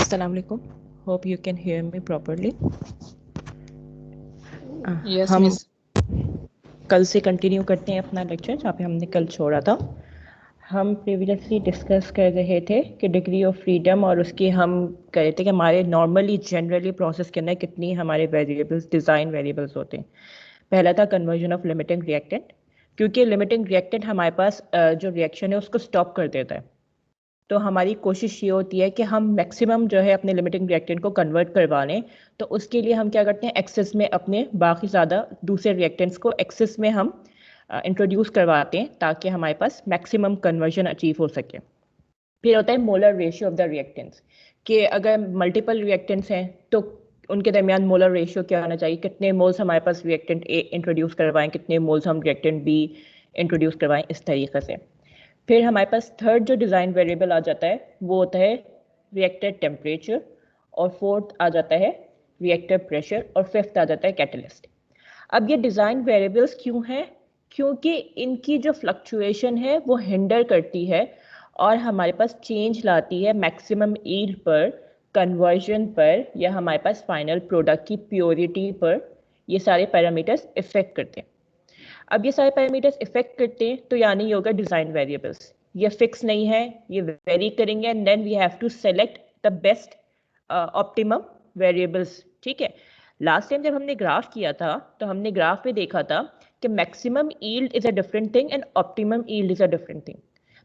Assalamu alaikum. Hope you can hear me properly. Yes, हम miss. कल से continue करते हैं अपना लेक्चर जहाँ पे हमने कल छोड़ा था. हम प्रीवियसली डिस्कस कर रहे थे कि डिग्री ऑफ फ्रीडम और उसकी हम कह रहे थे कि हमारे नॉर्मली जनरली प्रोसेस के अंदर कितनी हमारे वेरिएबल्स डिज़ाइन वेरिएबल्स होते हैं. पहला था कन्वर्जन ऑफ लिमिटिंग रिएक्टेंट, क्योंकि लिमिटिंग रिएक्टेंट हमारे पास जो रिएक्शन है उसको स्टॉप कर देता है. तो हमारी कोशिश ये होती है कि हम मैक्सिमम जो है अपने लिमिटिंग रिएक्टेंट को कन्वर्ट करवा लें. तो उसके लिए हम क्या करते हैं, एक्सेस में अपने बाकी ज़्यादा दूसरे रिएक्टेंट्स को एक्सेस में हम इंट्रोड्यूस करवाते हैं ताकि हमारे पास मैक्सिमम कन्वर्जन अचीव हो सके. फिर होता है molar ratio of the reactants, कि अगर मल्टीपल रिएक्टेंट्स हैं तो उनके दरमियान मोलर रेशियो क्या होना चाहिए, कितने मोल्स हमारे पास रिएक्टेंट ए इंट्रोड्यूस करवाएं, कितने मोल्स हम रिएक्टेंट बी इंट्रोड्यूस करवाएं, इस तरीके से. फिर हमारे पास थर्ड जो डिज़ाइन वेरिएबल आ जाता है वो होता है रिएक्टर टेम्परेचर, और फोर्थ आ जाता है रिएक्टर प्रेशर, और फिफ्थ आ जाता है कैटलिस्ट. अब ये डिज़ाइन वेरिएबल्स क्यों हैं? क्योंकि इनकी जो फ्लक्चुएशन है वो हिंडर करती है और हमारे पास चेंज लाती है मैक्सिमम यील्ड पर, कन्वर्जन पर, या हमारे पास फाइनल प्रोडक्ट की प्योरिटी पर. ये सारे पैरामीटर्स इफेक्ट करते हैं. अब ये सारे पैरामीटर्स इफेक्ट करते हैं तो यानी ये होगा डिज़ाइन वेरिएबल्स. ये फिक्स नहीं है, ये वेरी करेंगे, and then we have to select the best optimum variables. ठीक है. लास्ट टाइम जब हमने ग्राफ किया था तो हमने ग्राफ पे देखा था कि maximum yield is a different thing and optimum yield is a different thing.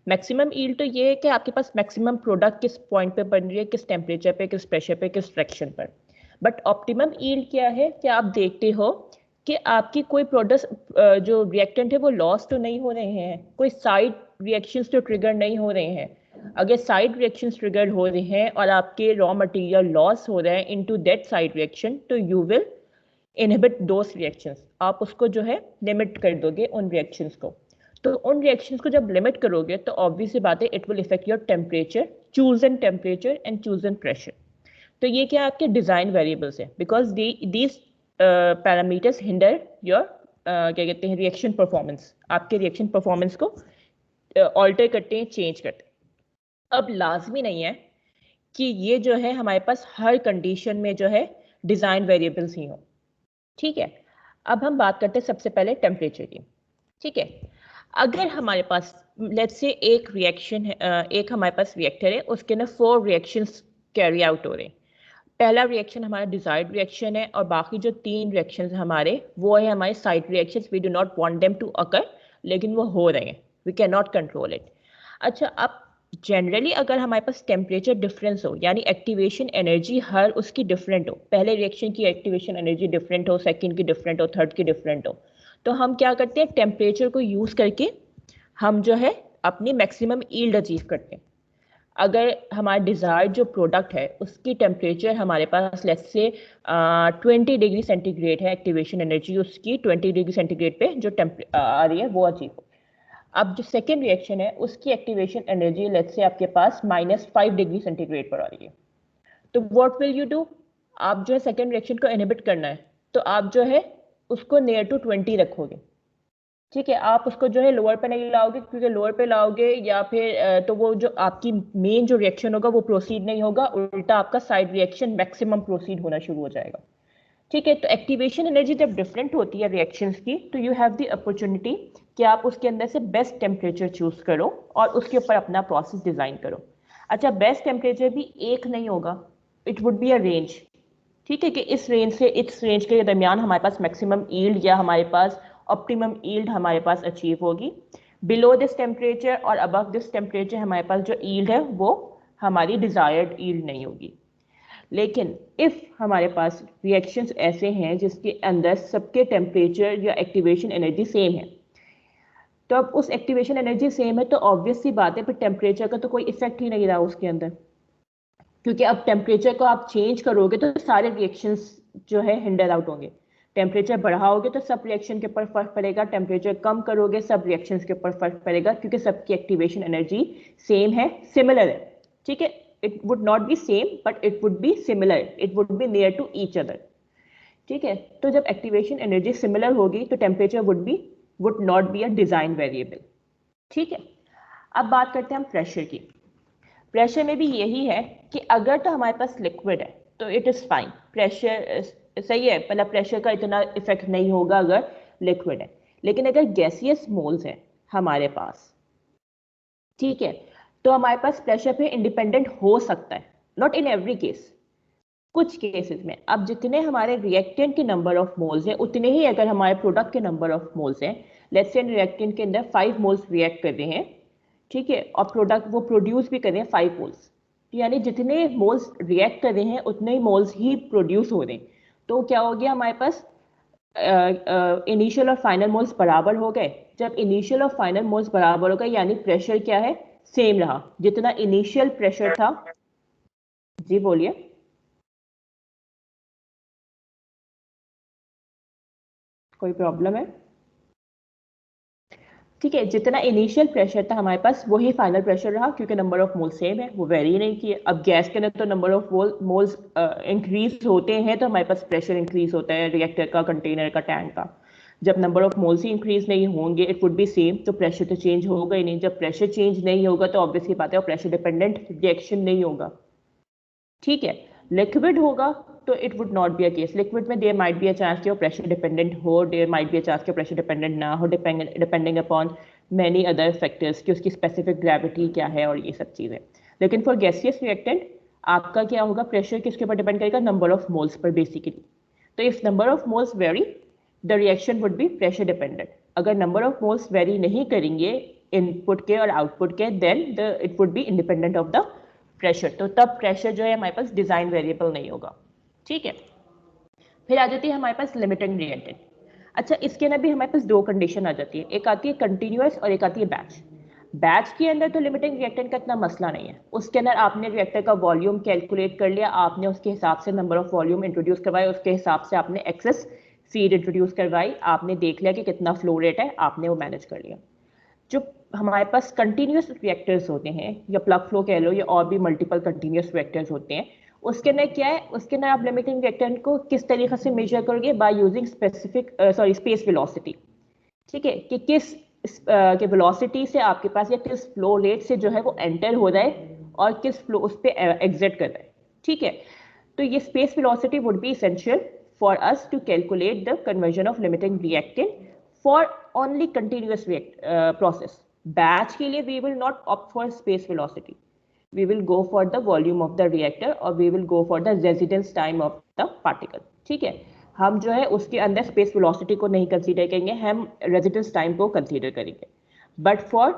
Maximum yield तो ये है कि आपके पास मैक्सिमम प्रोडक्ट किस पॉइंट पे बन रही है, किस टेम्परेचर पे, किस प्रेशर पे, किस फ्रैक्शन पर. बट ऑप्टिमम यील्ड क्या है कि आप देखते हो कि आपकी कोई प्रोडक्ट जो रिएक्टेंट है वो लॉस तो नहीं हो रहे हैं, कोई साइड रिएक्शंस तो ट्रिगर नहीं हो रहे हैं. अगर साइड रिएक्शंस ट्रिगर हो रहे हैं और आपके रॉ मटेरियल लॉस हो रहा है इनटू दैट साइड रिएक्शन, तो you will inhibit those reactions. आप उसको जो है लिमिट कर दोगे उन रिएक्शंस को. तो उन रिएक्शंस को जब लिमिट करोगे तो ऑब्वियस सी बात है it will effect your temperature, chosen temperature and chosen pressure. तो ये क्या आपके डिज़ाइन वेरिएबल्स है, because these parameters hinder your क्या कहते हैं रिएक्शन परफॉर्मेंस. आपके रिएक्शन परफॉर्मेंस को ऑल्टर करते हैं, चेंज करते हैं. अब लाजमी नहीं है कि ये जो है हमारे पास हर कंडीशन में जो है डिज़ाइन वेरिएबल्स ही हो. ठीक है. अब हम बात करते हैं सबसे पहले टेम्परेचर की. ठीक है. अगर हमारे पास लेट्स से एक रिएक्शन है, एक हमारे पास रिएक्टर है, उसके अंदर 4 रिएक्शंस कैरी आउट हो रहे हैं. पहला रिएक्शन हमारा डिजायर्ड रिएक्शन है और बाकी जो 3 रिएक्शंस हमारे वो है हमारे side reactions. We do not want them to occur, लेकिन वो हो रहे हैं, we can not control it. अच्छा, अब जनरली अगर हमारे पास टेम्परेचर डिफरेंस हो, यानी एक्टिवेशन एनर्जी हर उसकी डिफरेंट हो, पहले रिएक्शन की एक्टिवेशन एनर्जी डिफरेंट हो, सेकेंड की डिफरेंट हो, थर्ड की डिफरेंट हो, तो हम क्या करते हैं, टेम्परेचर को यूज़ करके हम जो है अपनी मैक्सिमम यील्ड अचीव करते हैं. अगर हमारा डिज़ायर्ड जो प्रोडक्ट है उसकी टेम्परेचर हमारे पास लेट्स से 20 डिग्री सेंटीग्रेड है, एक्टिवेशन एनर्जी उसकी 20 डिग्री सेंटीग्रेड पे जो आ रही है वो अचीव हो. अब जो सेकेंड रिएक्शन है उसकी एक्टिवेशन एनर्जी लेट्स से आपके पास -5 डिग्री सेंटीग्रेड पर आ रही है. तो व्हाट विल यू डू, आप जो है सेकेंड रिएक्शन को इनहिबिट करना है तो आप जो है उसको नियर टू 20 रखोगे. ठीक है. आप उसको जो है लोअर पे नहीं लाओगे, क्योंकि लोअर पे लाओगे या फिर तो वो जो आपकी मेन जो रिएक्शन होगा वो प्रोसीड नहीं होगा, उल्टा आपका साइड रिएक्शन मैक्सिमम प्रोसीड होना शुरू हो जाएगा. ठीक है. तो एक्टिवेशन एनर्जी जब डिफरेंट होती है रिएक्शंस की तो यू हैव द अपॉर्चुनिटी कि आप उसके अंदर से बेस्ट टेम्परेचर चूज करो और उसके ऊपर अपना प्रोसेस डिजाइन करो. अच्छा, बेस्ट टेम्परेचर भी एक नहीं होगा, it would be a range. ठीक है, कि इस रेंज से इस रेंज के दरमियान हमारे पास मैक्सिमम यील्ड या हमारे पास ऑप्टिमम यील्ड हमारे पास अचीव होगी. बिलो दिस टेम्परेचर और अबव दिस टेम्परेचर हमारे पास जो यील्ड है वो हमारी डिजायर्ड यील्ड नहीं होगी. लेकिन इफ हमारे पास रिएक्शंस ऐसे हैं जिसके अंदर सबके टेम्परेचर या एक्टिवेशन एनर्जी सेम है, तो अब उस एक्टिवेशन एनर्जी सेम है तो ऑब्वियस सी बात है फिर टेम्परेचर का तो कोई इफेक्ट ही नहीं रहा उसके अंदर, क्योंकि अब टेम्परेचर को आप चेंज करोगे तो सारे रिएक्शंस जो है हिंडर आउट होंगे. टेम्परेचर बढ़ाओगे तो सब रिएक्शन के ऊपर फर्क पड़ेगा, टेम्परेचर कम करोगे सब रिएक्शंस के ऊपर फर्क पड़ेगा, क्योंकि सबकी एक्टिवेशन एनर्जी सेम है, सिमिलर है. ठीक है. It would not be same but it would be similar, it would be near to each other. ठीक है. तो जब एक्टिवेशन एनर्जी सिमिलर होगी तो temperature would not be a design variable. ठीक है. अब बात करते हैं हम प्रेशर की. प्रेशर में भी यही है कि अगर तो हमारे पास लिक्विड है तो इट इज फाइन, प्रेशर सही है, मतलब प्रेशर का इतना इफेक्ट नहीं होगा अगर लिक्विड है। लेकिन अगर गैसियस मोल्स है हमारे पास, ठीक है, तो हमारे पास प्रेशर पे इंडिपेंडेंट हो सकता है, नॉट इन एवरी केस, कुछ केसेस में। अब जितने हमारे रिएक्टेंट के नंबर ऑफ मोल्स हैं उतने ही अगर हमारे प्रोडक्ट के नंबर ऑफ मोल्स हैं, लेट्स से रिएक्टेंट के अंदर 5 मोल्स रिएक्ट कर रहे हैं, ठीक है, और प्रोडक्ट वो प्रोड्यूस भी कर रहे हैं 5 मोल्स, यानी जितने मोल्स रिएक्ट कर रहे हैं उतने ही मोल्स ही प्रोड्यूस हो रहे हैं। तो क्या हो गया हमारे पास, इनिशियल और फाइनल मोल्स बराबर हो गए। जब इनिशियल और फाइनल मोल्स बराबर हो गए यानी प्रेशर क्या है, सेम रहा, जितना इनिशियल प्रेशर था। जी बोलिए। कोई प्रॉब्लम है? ठीक है, जितना इनिशियल प्रेशर था हमारे पास वही फाइनल प्रेशर रहा, क्योंकि नंबर ऑफ मोल्स सेम है, वो वेरी नहीं किए। अब गैस के अंदर तो नंबर ऑफ मोल्स इंक्रीज होते हैं तो हमारे पास प्रेशर इंक्रीज होता है, रिएक्टर का, कंटेनर का, टैंक का। जब number of moles he increase नहीं होंगे, इट वुड बी सेम, तो प्रेशर तो चेंज होगा ही नहीं। जब प्रेशर चेंज नहीं होगा तो ऑब्वियसली बात है वो प्रेशर डिपेंडेंट रिएक्शन नहीं होगा, ठीक है। लिक्विड होगा तो it would not be a case. Liquid में there might be a chance कि वो प्रेशर डिपेंडेंट हो, there might be a chance कि प्रेशर डिपेंडेंट ना हो, depending upon many other factors कि उसकी स्पेसिफिक ग्रेविटी क्या है और ये सब चीज़ें। लेकिन फॉर गैसियस रिएक्टेंट आपका क्या होगा, प्रेशर किसके ऊपर डिपेंड करेगा, नंबर ऑफ मोल्स पर बेसिकली। तो if number of moles vary the reaction would be pressure dependent. अगर नंबर ऑफ मोल्स वेरी नहीं करेंगे इनपुट के और आउटपुट के, then it would be independent of the pressure. तो तब प्रेशर जो है हमारे पास डिजाइन वेरिएबल नहीं होगा, ठीक है। फिर आ जाती है हमारे पास लिमिटिंग रिएक्टेंट। अच्छा, इसके अंदर भी हमारे पास दो कंडीशन आ जाती है, एक आती है कंटिन्यूअस और एक आती है बैच। बैच के अंदर तो लिमिटिंग रिएक्टेंट का इतना मसला नहीं है, उसके अंदर आपने रिएक्टर का वॉल्यूम कैलकुलेट कर लिया, आपने उसके हिसाब से नंबर ऑफ वॉल्यूम इंट्रोड्यूस करवाए, उसके हिसाब से आपने एक्सेस फीड इंट्रोड्यूस करवाई, आपने देख लिया कि कितना फ्लो रेट है, आपने वो मैनेज कर लिया। जो हमारे पास कंटिन्यूस रिएक्टर्स होते हैं या प्लग फ्लो कह लो या और भी मल्टीपल कंटिन्यूस रिएक्टर्स होते हैं, उसके अंदर क्या है, उसके अंदर आप लिमिटिंग रिएक्टेंट को किस तरीके से मेजर करोगे, बाय यूजिंग स्पेस वेलोसिटी, ठीक है, कि किस के वेलोसिटी से आपके पास या किस फ्लो रेट से जो है वो एंटर हो रहा है और किस फ्लो उस पर एग्जिट कर रहा है, ठीक है। तो ये space velocity would be essential for us to calculate the conversion of limiting reactant for only continuous process. Batch के लिए we will not opt for space velocity. We will go for the volume of the reactor or we will go for the residence time of the particle. ठीक है, हम जो है उसके अंदर space velocity को नहीं कंसीडर करेंगे, हम रेजिडेंस टाइम को कंसीडर करेंगे। But for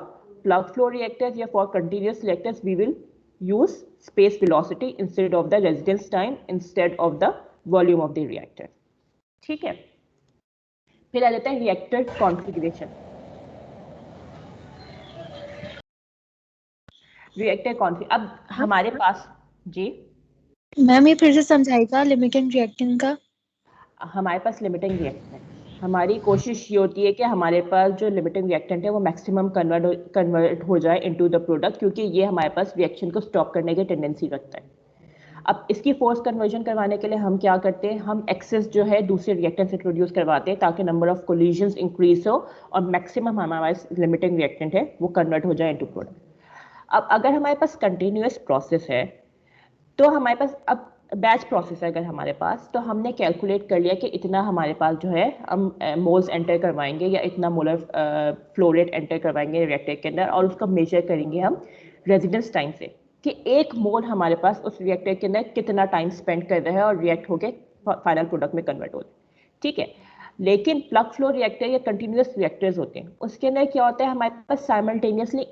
plug flow reactors या for continuous reactors we will use space velocity instead of the residence time, instead of the volume of the reactor, ठीक है। फिर आ जाता है रिएक्टर कॉन्फ़िगरेशन। रिएक्टर कॉन्फ़िग, अब हमारे पास, जी मैम ये फिर से समझाएगा लिमिटिंग रिएक्टेंट का। हमारे पास लिमिटिंग रिएक्टेंट है, हमारी कोशिश ये होती है कि हमारे पास जो लिमिटिंग रिएक्टेंट है वो मैक्सिमम कन्वर्ट हो जाए इनटू द प्रोडक्ट, क्योंकि ये हमारे पास रिएक्शन को स्टॉप करने की टेंडेंसी रखता है। अब इसकी फोर्स कन्वर्जन करवाने के लिए हम क्या करते हैं, हम एक्सेस जो है दूसरे रिएक्टेंट से इंट्रोड्यूस करवाते हैं ताकि नंबर ऑफ कोलिजन्स इंक्रीज हो और मैक्सिमम हमारे पास लिमिटिंग रिएक्टेंट है वो कन्वर्ट हो जाए इनटू प्रोडक्ट। अब अगर हमारे पास कंटिन्यूअस प्रोसेस है तो हमारे पास, अब बैच प्रोसेस है अगर हमारे पास, तो हमने कैलकुलेट कर लिया कि इतना हमारे पास जो है हम मोल्स एंटर करवाएंगे या इतना मोलर फ्लो रेट एंटर करवाएंगे रिएक्टर के अंदर, और उसका मेजर करेंगे हम रेजिडेंस टाइम से कि एक मोल हमारे पास उस रिएक्टर के अंदर कितना टाइम स्पेंड कर रहा है और रिएक्ट होकर फाइनल प्रोडक्ट में कन्वर्ट हो रहा है, ठीक है। लेकिन प्लग फ्लो रिएक्टर या कंटिन्यूअस रिएक्टर्स होते हैं, उसके अंदर क्या होता है, हमारे पास साइमल्टेनियसली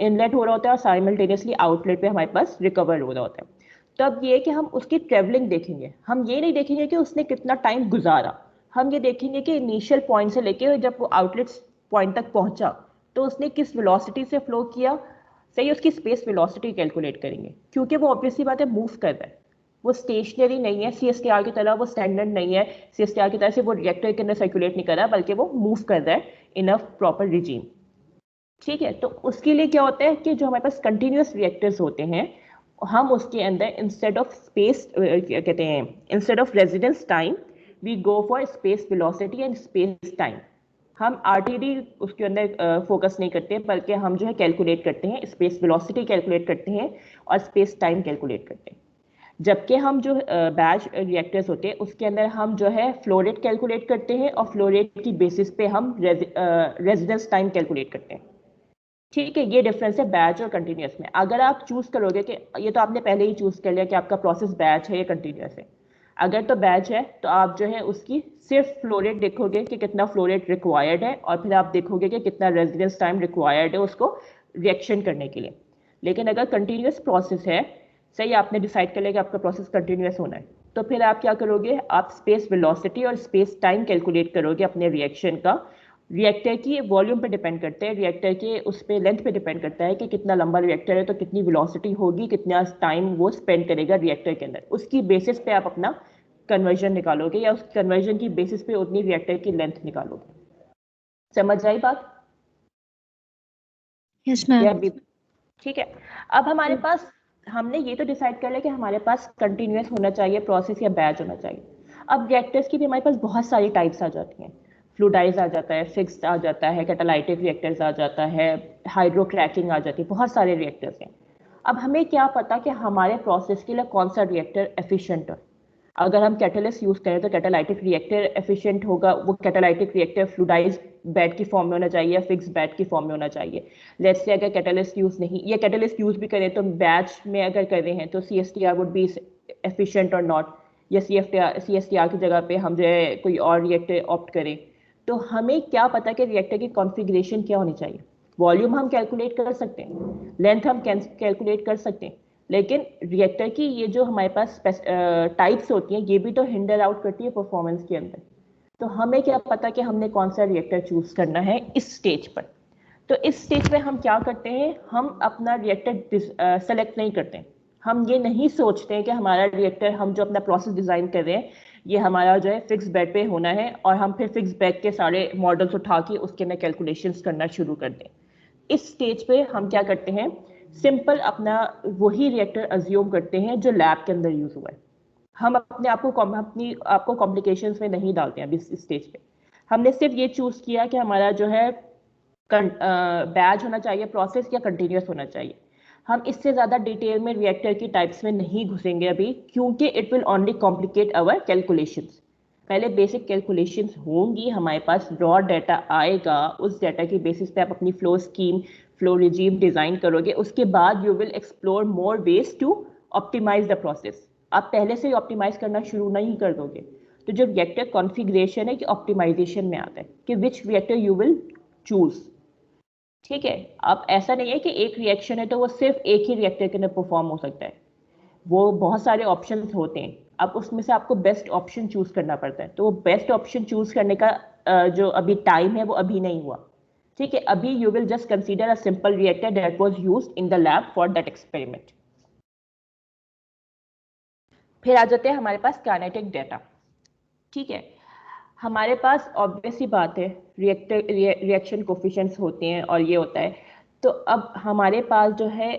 इनलेट हो रहा होता है और साइमल्टेनियसली आउटलेट पे हमारे पास रिकवर हो रहा होता है। तो अब ये कि हम उसकी ट्रेवलिंग देखेंगे, हम ये नहीं देखेंगे कि उसने कितना टाइम गुजारा, हम ये देखेंगे कि इनिशियल पॉइंट से लेके जब वो आउटलेट पॉइंट तक पहुंचा तो उसने किस वेलोसिटी से फ्लो किया, सही, उसकी स्पेस वेलोसिटी कैलकुलेट करेंगे, क्योंकि वो ऑब्वियसली बात है मूव कर रहा है, वो स्टेशनरी नहीं है, सीएसटीआर की तरह वो स्टैंडर्ड नहीं है, सीएसटीआर की तरह से वो रिएक्टर के अंदर सर्कुलेट नहीं कर रहा बल्कि वो मूव कर रहा है इन अ प्रॉपर रिजीम, ठीक है। तो उसके लिए क्या होता है कि जो हमारे पास कंटिन्यूअस रिएक्टर्स होते हैं, हम उसके अंदर इंस्टेड ऑफ स्पेस क्या कहते हैं, instead of residence time we go for space velocity and space time. हम आरटीडी उसके अंदर फोकस नहीं करते, बल्कि हम जो है कैलकुलेट करते हैं, स्पेस वेलोसिटी कैलकुलेट करते हैं और स्पेस टाइम कैलकुलेट करते हैं। जबकि हम जो बैच रिएक्टर्स होते हैं उसके अंदर हम जो है फ्लो रेट कैलकुलेट करते हैं और फ्लो रेट की बेसिस पे हम रेजिडेंस टाइम कैलकुलेट करते हैं। ठीक है, ये डिफरेंस है बैच और कंटिन्यूस में। अगर आप चूज करोगे कि ये तो आपने पहले ही चूज कर लिया कि आपका प्रोसेस बैच है या कंटिन्यूस है, अगर तो बैच है तो आप जो है उसकी सिर्फ फ्लो रेट देखोगे कि कितना फ्लो रेट रिक्वायर्ड है, और फिर आप देखोगे कि कितना रेजिडेंस टाइम रिक्वायर्ड है उसको रिएक्शन करने के लिए। लेकिन अगर कंटिन्यूस प्रोसेस है, सही आपने डिसाइड कर लिया कि आपका प्रोसेस कंटिन्यूस होना है, तो फिर आप क्या करोगे, आप स्पेस वेलोसिटी और स्पेस टाइम कैलकुलेट करोगे अपने रिएक्शन का। रिएक्टर की वॉल्यूम पे डिपेंड करते हैं, रिएक्टर के उस पे लेंथ पे डिपेंड करता है कि कितना लंबा रिएक्टर है तो कितनी वेलोसिटी होगी, कितना टाइम वो स्पेंड करेगा रिएक्टर के अंदर। उसकी बेसिस पे आप अपना कन्वर्जन निकालोगे या उस कन्वर्जन की बेसिस पे उतनी रिएक्टर की लेंथ निकालोगे। समझ आई बात? Yes ma'am. ठीक है। अब हमारे पास, हमने ये तो डिसाइड कर लिया कि हमारे पास कंटिन्यूस होना चाहिए प्रोसेस या बैच होना चाहिए। अब रिएक्टर्स की भी हमारे पास बहुत सारी टाइप्स आ जाती हैं। फ्लूडाइज आ जाता है, फिक्स्ड आ जाता है, कैटालाइटिक रिएक्टर्स आ जाता है, हाइड्रोक्रैकिंग आ जाती है, बहुत सारे रिएक्टर्स हैं। अब हमें क्या पता कि हमारे प्रोसेस के लिए कौन सा रिएक्टर एफिशिएंट है। अगर हम कैटलिस्ट यूज करें तो कैटालाइटिक रिएक्टर एफिशिएंट होगा। वो कैटालाइटिक रिएक्टर फ्लूडाइज बेड की फॉर्म में होना चाहिए या फिक्स बेड की फॉर्म में होना चाहिए। लेट्स से अगर कैटलिस्ट यूज नहीं, या कैटलिस्ट यूज भी करें तो बैच में अगर कर रहे हैं तो CSTR वुड बी एफिशिएंट और नॉट, या CSTR की जगह पे हम जो है कोई और रिएक्टर ऑप्ट करें। तो हमें क्या पता कि रिएक्टर की कॉन्फ़िगरेशन क्या होनी चाहिए। वॉल्यूम हम कैलकुलेट कर सकते हैं, लेंथ हम कैलकुलेट कर सकते हैं, लेकिन रिएक्टर की ये जो हमारे पास टाइप्स होती हैं ये भी तो हिंडर आउट करती है परफॉर्मेंस के अंदर। तो हमें क्या पता कि हमने कौन सा रिएक्टर चूज करना है इस स्टेज पर। तो इस स्टेज पे हम क्या करते हैं, हम अपना रिएक्टर सेलेक्ट नहीं करते। हम ये नहीं सोचते हैं कि हमारा रिएक्टर, हम जो अपना प्रोसेस डिजाइन कर रहे हैं, ये हमारा जो है फिक्स बेड पे होना है, और हम फिर फिक्स बेड के सारे मॉडल्स उठा के उसके में कैलकुलेशंस करना शुरू कर दें। इस स्टेज पे हम क्या करते हैं, सिंपल अपना वही रिएक्टर अज्यूम करते हैं जो लैब के अंदर यूज हुआ है। हम अपने आपको कॉम्प्लिकेशंस में नहीं डालते हैं अभी इस स्टेज पे। हमने सिर्फ ये चूज किया कि हमारा जो है बैच होना चाहिए प्रोसेस या कंटिन्यूस होना चाहिए। हम इससे ज़्यादा डिटेल में रिएक्टर की टाइप्स में नहीं घुसेंगे अभी, क्योंकि it will only complicate our calculations. पहले बेसिक कैलकुलेशंस होंगी, हमारे पास रॉ डाटा आएगा, उस डाटा की बेसिस पे आप अपनी flow scheme, flow regime design करोगे। उसके बाद you will explore more ways to optimise the process. आप पहले से ही ऑप्टिमाइज करना शुरू नहीं कर दोगे। तो जो रिएक्टर कॉन्फ़िगरेशन है कि ऑप्टिमाइजेशन में आता है कि विच रिएक्टर यू विल चूज। ठीक है, अब ऐसा नहीं है कि एक रिएक्शन है तो वो सिर्फ एक ही रिएक्टर के अंदर परफॉर्म हो सकता है। वो बहुत सारे ऑप्शंस होते हैं, अब उसमें से आपको बेस्ट ऑप्शन चूज करना पड़ता है। तो वो बेस्ट ऑप्शन चूज करने का जो अभी टाइम है वो अभी नहीं हुआ। ठीक है, अभी you will just consider a simple reactor that was used in the lab for that experiment. फिर आ जाते हैं हमारे पास काइनेटिक डेटा। ठीक है, हमारे पास ऑब्वियस ही बात है, रिएक्शन कोफिशिएंट्स होते हैं और ये होता है। तो अब हमारे पास जो है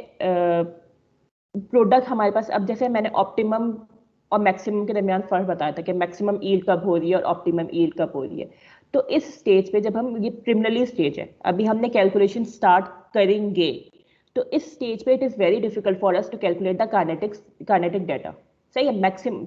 प्रोडक्ट, हमारे पास अब जैसे मैंने ऑप्टिमम और मैक्सिमम के दरमियान फर्क बताया था कि मैक्सिमम ईल्ड कब हो रही है और ऑप्टिमम ईल्ड कब हो रही है। तो इस स्टेज पे जब हम, ये प्रिलिमिनरी स्टेज है, अभी हमने कैलकुलेशन स्टार्ट करेंगे, तो इस स्टेज पे it is very difficult for us to calculate the kinetic data. सही है, मैक्सिमम।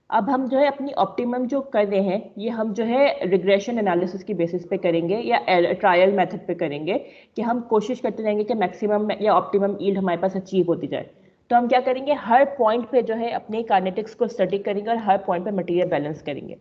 अब हम जो है अपनी ऑप्टिमम जो कर रहे हैं ये हम जो है रिग्रेशन एनालिसिस की बेसिस पे करेंगे या ट्रायल मेथड पे करेंगे, कि हम कोशिश करते रहेंगे कि मैक्सिमम या ऑप्टिमम ईल्ड हमारे पास अचीव होती जाए। तो हम क्या करेंगे, हर पॉइंट पे जो है अपने काइनेटिक्स को स्टडी करेंगे और हर पॉइंट पे मटेरियल बैलेंस करेंगे।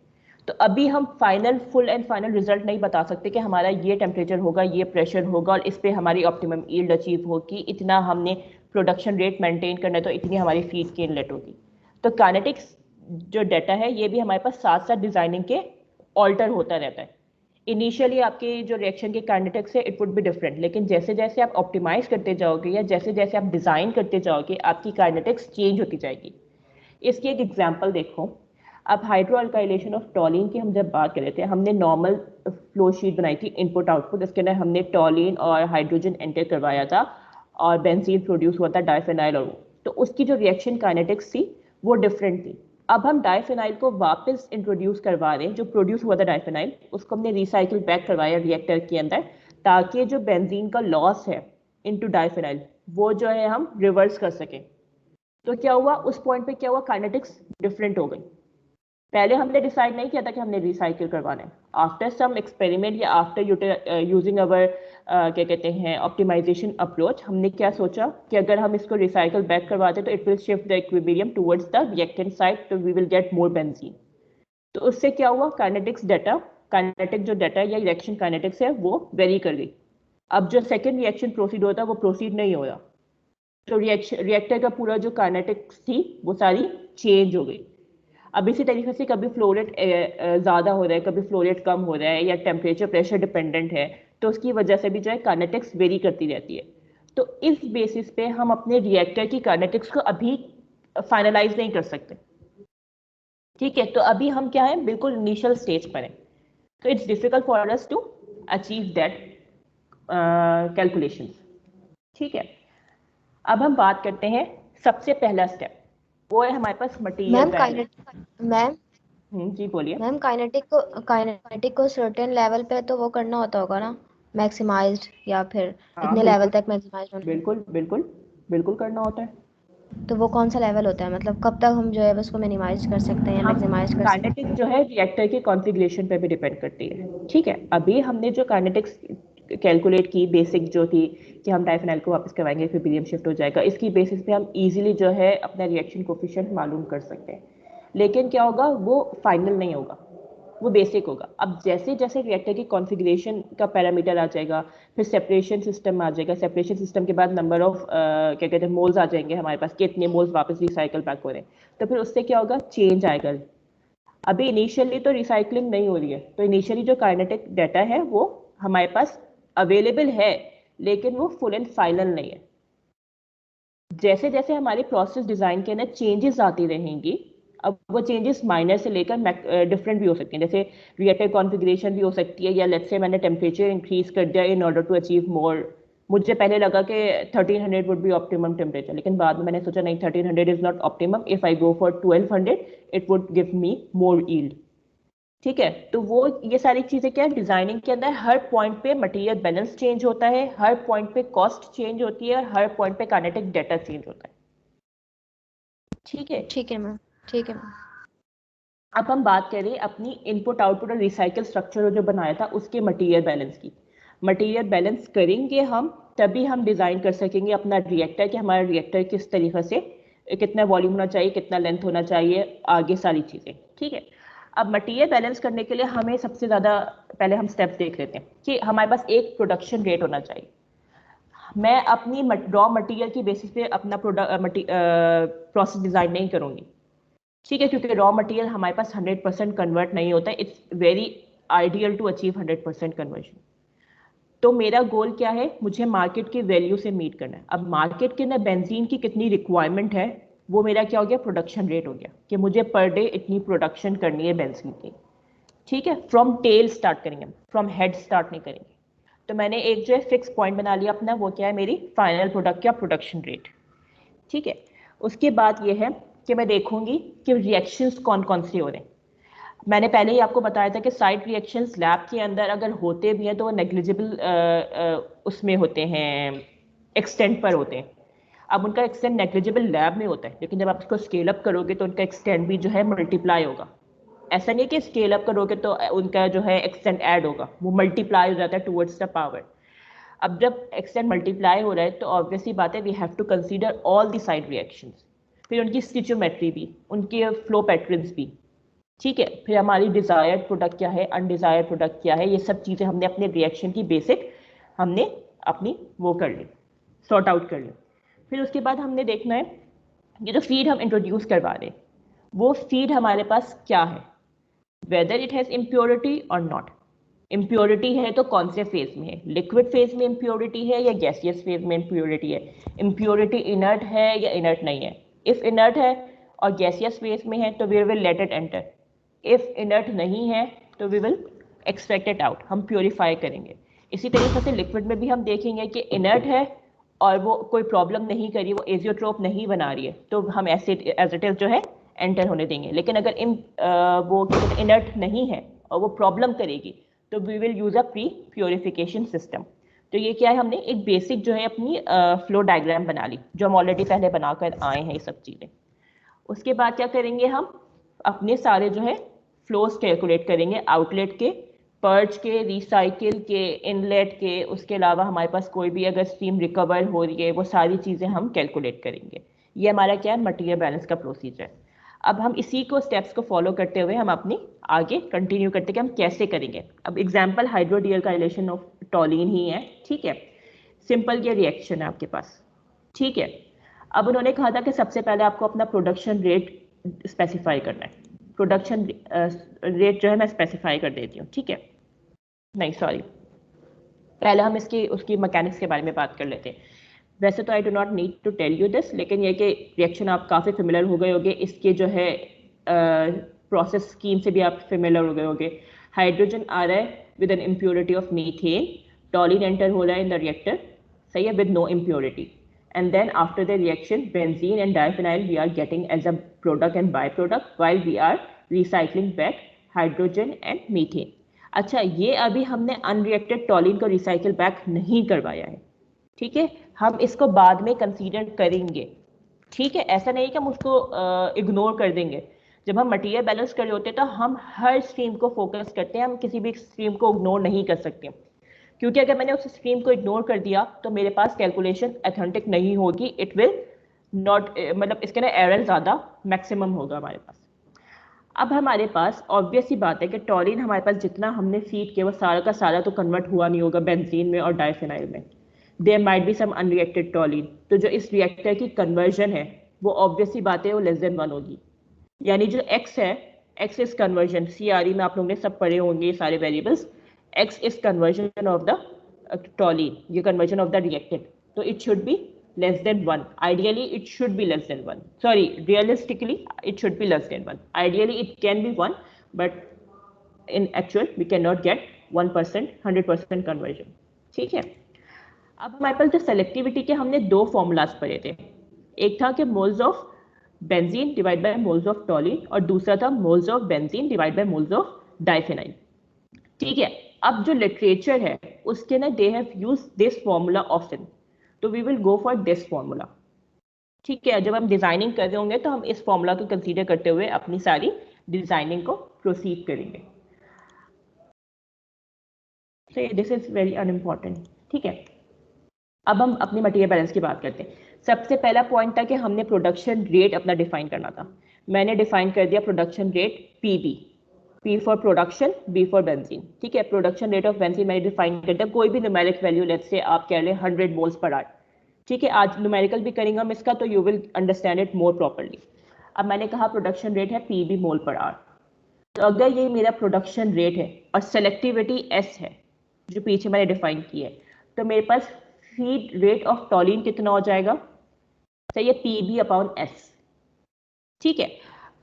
तो अभी हम फुल एंड फाइनल रिजल्ट नहीं बता सकते कि हमारा ये टेम्परेचर होगा, ये प्रेशर होगा और इस पे हमारी ऑप्टिमम ईल्ड अचीव होगी, इतना हमने प्रोडक्शन रेट मेंटेन करना है तो इतनी हमारी फीड की इनलेट होगी। तो काइनेटिक्स जो डाटा है ये भी हमारे पास साथ साथ डिजाइनिंग के ऑल्टर होता रहता है। इनिशियली आपके जो रिएक्शन के काइनेटिक्स है इट वुड बी डिफरेंट, लेकिन जैसे जैसे आप ऑप्टिमाइज करते जाओगे या जैसे जैसे आप डिजाइन करते जाओगे आपकी काइनेटिक्स चेंज होती जाएगी। इसकी एक एग्जांपल देखो। अब हाइड्रो अल्काइलेशन ऑफ टॉलिन की हम जब बात कर रहे थे, हमने नॉर्मल फ्लो शीट बनाई थी इनपुट आउटपुट, इसके अंदर हमने टॉलिन और हाइड्रोजन एंटर करवाया था और बेंजीन प्रोड्यूस हुआ था, डाइफेनाइल और वो। तो उसकी जो रिएक्शन काइनेटिक्स थी वो डिफरेंट थी। अब हम डाइफेनाइल को वापस इंट्रोड्यूस करवा रहे हैं, जो प्रोड्यूस हुआ था डाइफेनाइल उसको हमने रिसाइकिल बैक करवाया रिएक्टर के अंदर, ताकि जो बेंजीन का लॉस है इनटू डाइफेनाइल वो जो है हम रिवर्स कर सकें। तो क्या हुआ उस पॉइंट पे, क्या हुआ, काइनेटिक्स डिफरेंट हो गई। पहले हमने डिसाइड नहीं किया था कि हमने रिसाइकिल करवाना है। आफ्टर सम एक्सपेरिमेंट या आफ्टर यूजिंग अवर क्या कहते हैं ऑप्टिमाइजेशन अप्रोच, हमने क्या सोचा कि अगर हम इसको रिसाइकिल बैक करवाते तो it will shift the equilibrium towards the reactant side, तो we will get more benzene. तो उससे क्या हुआ, काइनेटिक्स डाटा, काइनेटिक जो डाटा या रिएक्शन काइनेटिक्स है वो वेरी कर गई। अब जो सेकेंड रिएक्शन प्रोसीड होता है वो प्रोसीड नहीं हो रहा, तो रिएक्टर का पूरा जो काइनेटिक्स थी वो सारी चेंज हो गई। अब इसी तरीके से कभी फ्लो रेट ज़्यादा हो रहा है, कभी फ्लो रेट कम हो रहा है, या टेम्परेचर प्रेशर डिपेंडेंट है, तो उसकी वजह से भी जो है काइनेटिक्स वेरी करती रहती है। तो इस बेसिस पे हम अपने रिएक्टर की काइनेटिक्स को अभी फाइनलाइज नहीं कर सकते। ठीक है, तो अभी हम क्या है, बिल्कुल इनिशियल स्टेज पर हैं, तो it's difficult for us to achieve that calculations. ठीक है, अब हम बात करते हैं सबसे पहला स्टेप, वो है हमारे पास मटेरियल बैलेंस। जी बोलिए। मैम काइनेटिक को सर्टेन लेवल पे तो वो करना होता होगा ना, मैक्सिमाइज्ड, या फिर हाँ इतने लेवल बिल्कुल तक मैक्सिमाइज्ड होना। बिल्कुल बिल्कुल बिल्कुल करना होता है। तो वो कौन सा लेवल होता है, मतलब कब तक हम जो है उसको मिनिमाइज कर सकते हैं या हम मैक्सिमाइज कर सकते काइनेटिक्स जो है रिएक्टर के कॉन्फ़िगरेशन पे भी डिपेंड करती है। ठीक है, अभी हमने जो काइनेटिक्स कैलकुलेट की बेसिक जो थी कि हम डाइफेनाइल को वापस करवाएंगे फिर पीरियम शिफ्ट हो जाएगा, इसकी बेसिस पे हम इजीली जो है अपना रिएक्शन कोफिशिएंट मालूम कर सकते हैं। लेकिन क्या होगा, वो फाइनल नहीं होगा, वो बेसिक होगा। अब जैसे जैसे रिएक्टर की कॉन्फ़िगरेशन का पैरामीटर आ जाएगा, फिर सेपरेशन सिस्टम आ जाएगा, सेपरेशन सिस्टम के बाद नंबर ऑफ क्या कहते हैं मोल्स आ जाएंगे हमारे पास, कितने मोल्स वापस रिसाइकल बैक हो रहे हैं, तो फिर उससे क्या होगा, चेंज आएगा। अभी इनिशियली तो रिसाइकलिंग नहीं हो रही है, तो इनिशियली जो काइनेटिक डाटा है वो हमारे पास अवेलेबल है, लेकिन वो फुल एंड फाइनल नहीं है। जैसे जैसे हमारी प्रोसेस डिजाइन के अंदर चेंजेस आती रहेंगी, अब वो चेंजेस माइनर से लेकर डिफरेंट भी हो सकती हैं, जैसे रिएक्टर कॉन्फ़िगरेशन भी हो सकती है, या लेट्स से मैंने टेम्परेचर इंक्रीज कर दिया in order to achieve more. मुझे पहले लगा कि 1300 वुड बी ऑप्टिमम टेम्परेचर, लेकिन बाद में मैंने सोचा नहीं, 1300 is not optimum, if I go for 1200 it would give me more yield. ठीक है, तो वो ये सारी चीजें क्या है, डिजाइनिंग के अंदर हर पॉइंट पे मटेरियल बैलेंस चेंज होता है, हर पॉइंट पे कॉस्ट चेंज होती है, और हर पॉइंट पे काइनेटिक डाटा चेंज होता है। ठीक है, ठीक है मैम, ठीक है मैम। अब हम बात करें अपनी इनपुट आउटपुट और रिसाइकल स्ट्रक्चर जो बनाया था उसके मटेरियल बैलेंस की। मटेरियल बैलेंस करेंगे हम, तभी हम डिजाइन कर सकेंगे अपना रिएक्टर, कि हमारा रिएक्टर किस तरीके से, कितना वॉल्यूम होना चाहिए, कितना लेंथ होना चाहिए, आगे सारी चीजें। ठीक है, अब मटेरियल बैलेंस करने के लिए हमें सबसे ज़्यादा पहले हम स्टेप्स देख लेते हैं कि हमारे पास एक प्रोडक्शन रेट होना चाहिए। मैं अपनी रॉ मटेरियल की बेसिस पे अपना प्रोसेस डिज़ाइन नहीं करूँगी। ठीक है, क्योंकि रॉ मटेरियल हमारे पास 100% कन्वर्ट नहीं होता है, it's very ideal to achieve 100% conversion. तो मेरा गोल क्या है, मुझे मार्केट की वैल्यू से मीट करना है। अब मार्केट के अंदर बेंजीन की कितनी रिक्वायरमेंट है, वो मेरा क्या हो गया, प्रोडक्शन रेट हो गया, कि मुझे पर डे इतनी प्रोडक्शन करनी है बेंजीन की। ठीक है, फ्रॉम टेल स्टार्ट करेंगे, फ्रॉम हेड स्टार्ट नहीं करेंगे। तो मैंने एक जो है फिक्स पॉइंट बना लिया अपना, वो क्या है, मेरी फाइनल प्रोडक्ट का प्रोडक्शन रेट। ठीक है, उसके बाद ये है कि मैं देखूंगी कि रिएक्शंस कौन कौन से हो रहे हैं। मैंने पहले ही आपको बताया था कि साइड रिएक्शंस लैब के अंदर अगर होते भी हैं तो वो नेग्लिजिबल उसमें होते हैं, एक्सटेंट पर होते हैं। अब उनका एक्सटेंट नेग्लिजिबल लैब में होता है, लेकिन जब आप इसको स्केल अप करोगे तो उनका एक्सटेंट भी जो है मल्टीप्लाई होगा। ऐसा नहीं कि स्केल अप करोगे तो उनका जो है एक्सटेंट ऐड होगा, वो मल्टीप्लाई हो जाता है टुवर्ड्स द पावर। अब जब एक्सटेंट मल्टीप्लाई हो रहा है तो ऑब्वियसली बात है, we have to consider all the side reactions, फिर उनकी स्टिचोमेट्री भी, उनके फ्लो पैटर्न्स भी। ठीक है, फिर हमारी डिजायर्ड प्रोडक्ट क्या है, अनडिजायर्ड प्रोडक्ट क्या है, ये सब चीज़ें हमने अपने रिएक्शन की बेसिक हमने अपनी वो कर ली, सॉर्ट आउट कर ली। फिर उसके बाद हमने देखना है ये जो फीड हम इंट्रोड्यूस करवा रहे हैं वो फीड हमारे पास क्या है, वेदर इट हैज़ इम्प्योरिटी और नॉट। इम्प्योरिटी है तो कौन से फेज में है, लिक्विड फेज में इम्प्योरिटी है या गैसियस फेज में इम्प्योरिटी है, इम्प्योरिटी इनर्ट है या इनर्ट नहीं है। इफ इनर्ट है और गैसियस फेज में है तो we will let it enter, if inert नहीं है तो we will extract it out, हम प्योरीफाई करेंगे। इसी तरीके से लिक्विड में भी हम देखेंगे कि इनर्ट है और वो कोई प्रॉब्लम नहीं करी, वो एजियोट्रोप नहीं बना रही है, तो हम एसिड एज इट इज जो है एंटर होने देंगे। लेकिन अगर वो इनर्ट नहीं है और वो प्रॉब्लम करेगी तो we will use a pre purification system. तो ये क्या है, हमने एक बेसिक जो है अपनी फ्लो डायग्राम बना ली, जो हम ऑलरेडी पहले बनाकर आए हैं ये सब चीज़ें। उसके बाद क्या करेंगे, हम अपने सारे जो है फ्लोस कैलकुलेट करेंगे, आउटलेट के, पर्च के, रिसाइकिल के, इनलेट के, उसके अलावा हमारे पास कोई भी अगर स्ट्रीम रिकवर हो रही है वो सारी चीज़ें हम कैलकुलेट करेंगे। ये हमारा क्या है, मटेरियल बैलेंस का प्रोसीजर। अब हम इसी को स्टेप्स को फॉलो करते हुए हम अपनी आगे कंटिन्यू करते कि हम कैसे करेंगे। अब एग्जाम्पल हाइड्रोडियल का रिलेशन ऑफ टॉलिन ही है, ठीक है। सिंपल ये रिएक्शन है आपके पास, ठीक है। अब उन्होंने कहा था कि सबसे पहले आपको अपना प्रोडक्शन रेट स्पेसिफाई करना है। प्रोडक्शन रेट जो है मैं स्पेसिफाई कर देती हूँ, ठीक है। नहीं सॉरी, पहले हम इसकी उसकी मैकेनिक्स के बारे में बात कर लेते हैं। वैसे तो I do not need to tell you this, लेकिन ये कि रिएक्शन आप काफ़ी फेमिलियर हो गए होंगे, इसके जो है प्रोसेस स्कीम से भी आप फेमिलियर हो गए होंगे। हाइड्रोजन आ रहा है with an impurity of methane, toluene enter हो रहा है इन द रिएक्टर, सही है, with no impurity, and then after the reaction benzene and diphenyl we are getting as a product and byproduct while we are recycling back hydrogen and methane। अच्छा, ये अभी हमने unreacted टॉलिन को recycle back नहीं करवाया है, ठीक है, हम इसको बाद में कंसीडर करेंगे, ठीक है। ऐसा नहीं कि हम उसको इग्नोर कर देंगे। जब हम मटेरियल बैलेंस कर रहे होते हैं तो हम हर स्ट्रीम को फोकस करते हैं, हम किसी भी स्ट्रीम को इग्नोर नहीं कर सकते, क्योंकि अगर मैंने उस स्ट्रीम को इग्नोर कर दिया तो मेरे पास कैलकुलेशन ऑथेंटिक नहीं होगी, इट विल नॉट, मतलब इसके ना एरर ज़्यादा मैक्सिमम होगा हमारे पास। अब हमारे पास ऑब्वियस ही बात है कि टॉलिन हमारे पास जितना हमने फीड किया वो सारा का सारा तो कन्वर्ट हुआ नहीं होगा बेंजीन में और डाइफेनाइल में, there might be some unreacted toluene. तो जो इस रिएक्टर की कन्वर्जन है वो ऑब्वियस ही बात है वो लेस देन 1 होगी, यानी जो x है, x इज कन्वर्जन, CRE में आप लोगों ने सब पढ़े होंगे ये सारे variables, x is conversion of the toluene, ये conversion of the reactant, so it should be less than 1, ideally it should be less than 1, sorry realistically it should be less than 1, ideally it can be 1 but in actual we cannot get 1% 100% conversion, ठीक है। अब हमारे पास जो selectivity के हमने दो formulas पढ़े थे, एक था कि moles of benzene divide by moles of toluene और दूसरा था moles of benzene divide by moles of diphenyl, ठीक है। अब जो लिटरेचर है उसके ना they have use this formula often, तो we will go for this formula, ठीक है। जब हम डिजाइनिंग कर रहे होंगे तो हम इस फॉर्मूला को कंसीडर करते हुए अपनी सारी डिजाइनिंग को प्रोसीड करेंगे, तो दिस इज वेरी अनइम्पॉर्टेंट, ठीक है। अब हम अपनी मटेरियल बैलेंस की बात करते हैं। सबसे पहला पॉइंट था कि हमने प्रोडक्शन रेट अपना डिफाइन करना था। मैंने डिफाइन कर दिया production rate PB, P for production, B for benzene, ठीक है। प्रोडक्शन रेट ऑफ बेंजीन मैंने डिफाइन कर दिया, कोई भी न्यूमेरिक वैल्यू, लेट्स से आप कह लें 100 मोल्स पर आवर, ठीक है। आज न्यूमेरिकल भी करेंगे हम इसका, तो you will understand it more properly. अब मैंने कहा प्रोडक्शन रेट है PB मोल पर आवर, तो अगर ये मेरा प्रोडक्शन रेट है और सेलेक्टिविटी S है जो पीछे मैंने डिफाइन की है, तो मेरे पास फीड रेट ऑफ टॉलिन कितना हो जाएगा, सही है, PB अपॉन S, ठीक है।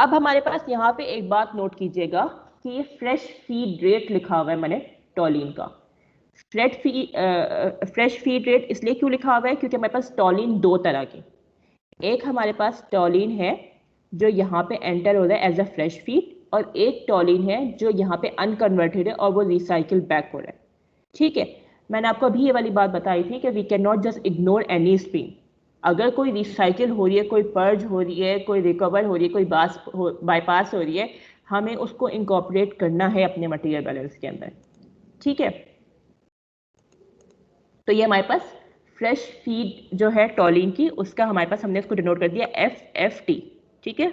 अब हमारे पास यहाँ पे एक बात नोट कीजिएगा कि ये फ्रेश फीड रेट लिखा हुआ है मैंने टॉलिन का। फ्रेश फीड रेट इसलिए क्यों लिखा हुआ है, क्योंकि हमारे पास टॉलिन दो तरह की, एक हमारे पास टॉलिन है जो यहाँ पे एंटर हो रहा है एज अ फ्रेश फीड, और एक टॉलिन है जो यहाँ पे अनकन्वर्टेड है और वो रिसाइकिल बैक हो रहा है, ठीक है। मैंने आपको अभी ये वाली बात बताई थी कि we can not just ignore any stream, अगर कोई रिसाइकिल हो रही है, कोई पर्ज हो रही है, कोई रिकवर हो रही है, कोई बाईपास हो रही है, हमें उसको इंकॉर्पोरेट करना है अपने मटेरियल बैलेंस के अंदर, ठीक है। तो ये हमारे पास फ्रेश फीड जो है टॉलिन की, उसका हमारे पास हमने इसको डिनोट कर दिया FFT, ठीक है,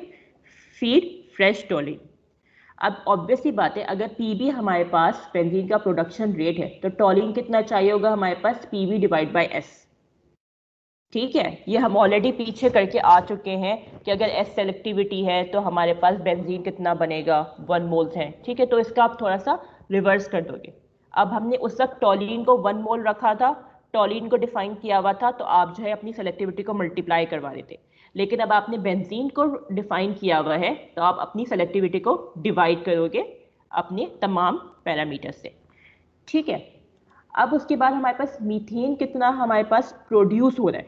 फीड फ्रेश टॉलिन। अब ऑब्वियस ही बात है, अगर PB हमारे पास बेंजीन का प्रोडक्शन रेट है तो टॉलिन कितना चाहिए होगा हमारे पास, PB डिवाइड बाय S, ठीक है। ये हम ऑलरेडी पीछे करके आ चुके हैं कि अगर S सेलेक्टिविटी है तो हमारे पास बेंजीन कितना बनेगा, 1 मोल्स है, ठीक है। तो इसका आप थोड़ा सा रिवर्स कर दोगे। अब हमने उस वक्त टॉलिन को 1 मोल रखा था, टॉलिन को डिफाइन किया हुआ था, तो आप जो है अपनी सेलेक्टिविटी को मल्टीप्लाई करवा रहे थे। लेकिन अब आपने बेंजीन को डिफाइन किया हुआ है तो आप अपनी सेलेक्टिविटी को डिवाइड करोगे अपने तमाम पैरामीटर से, ठीक है। अब उसके बाद हमारे पास मीथेन कितना हमारे पास प्रोड्यूस हो रहा है,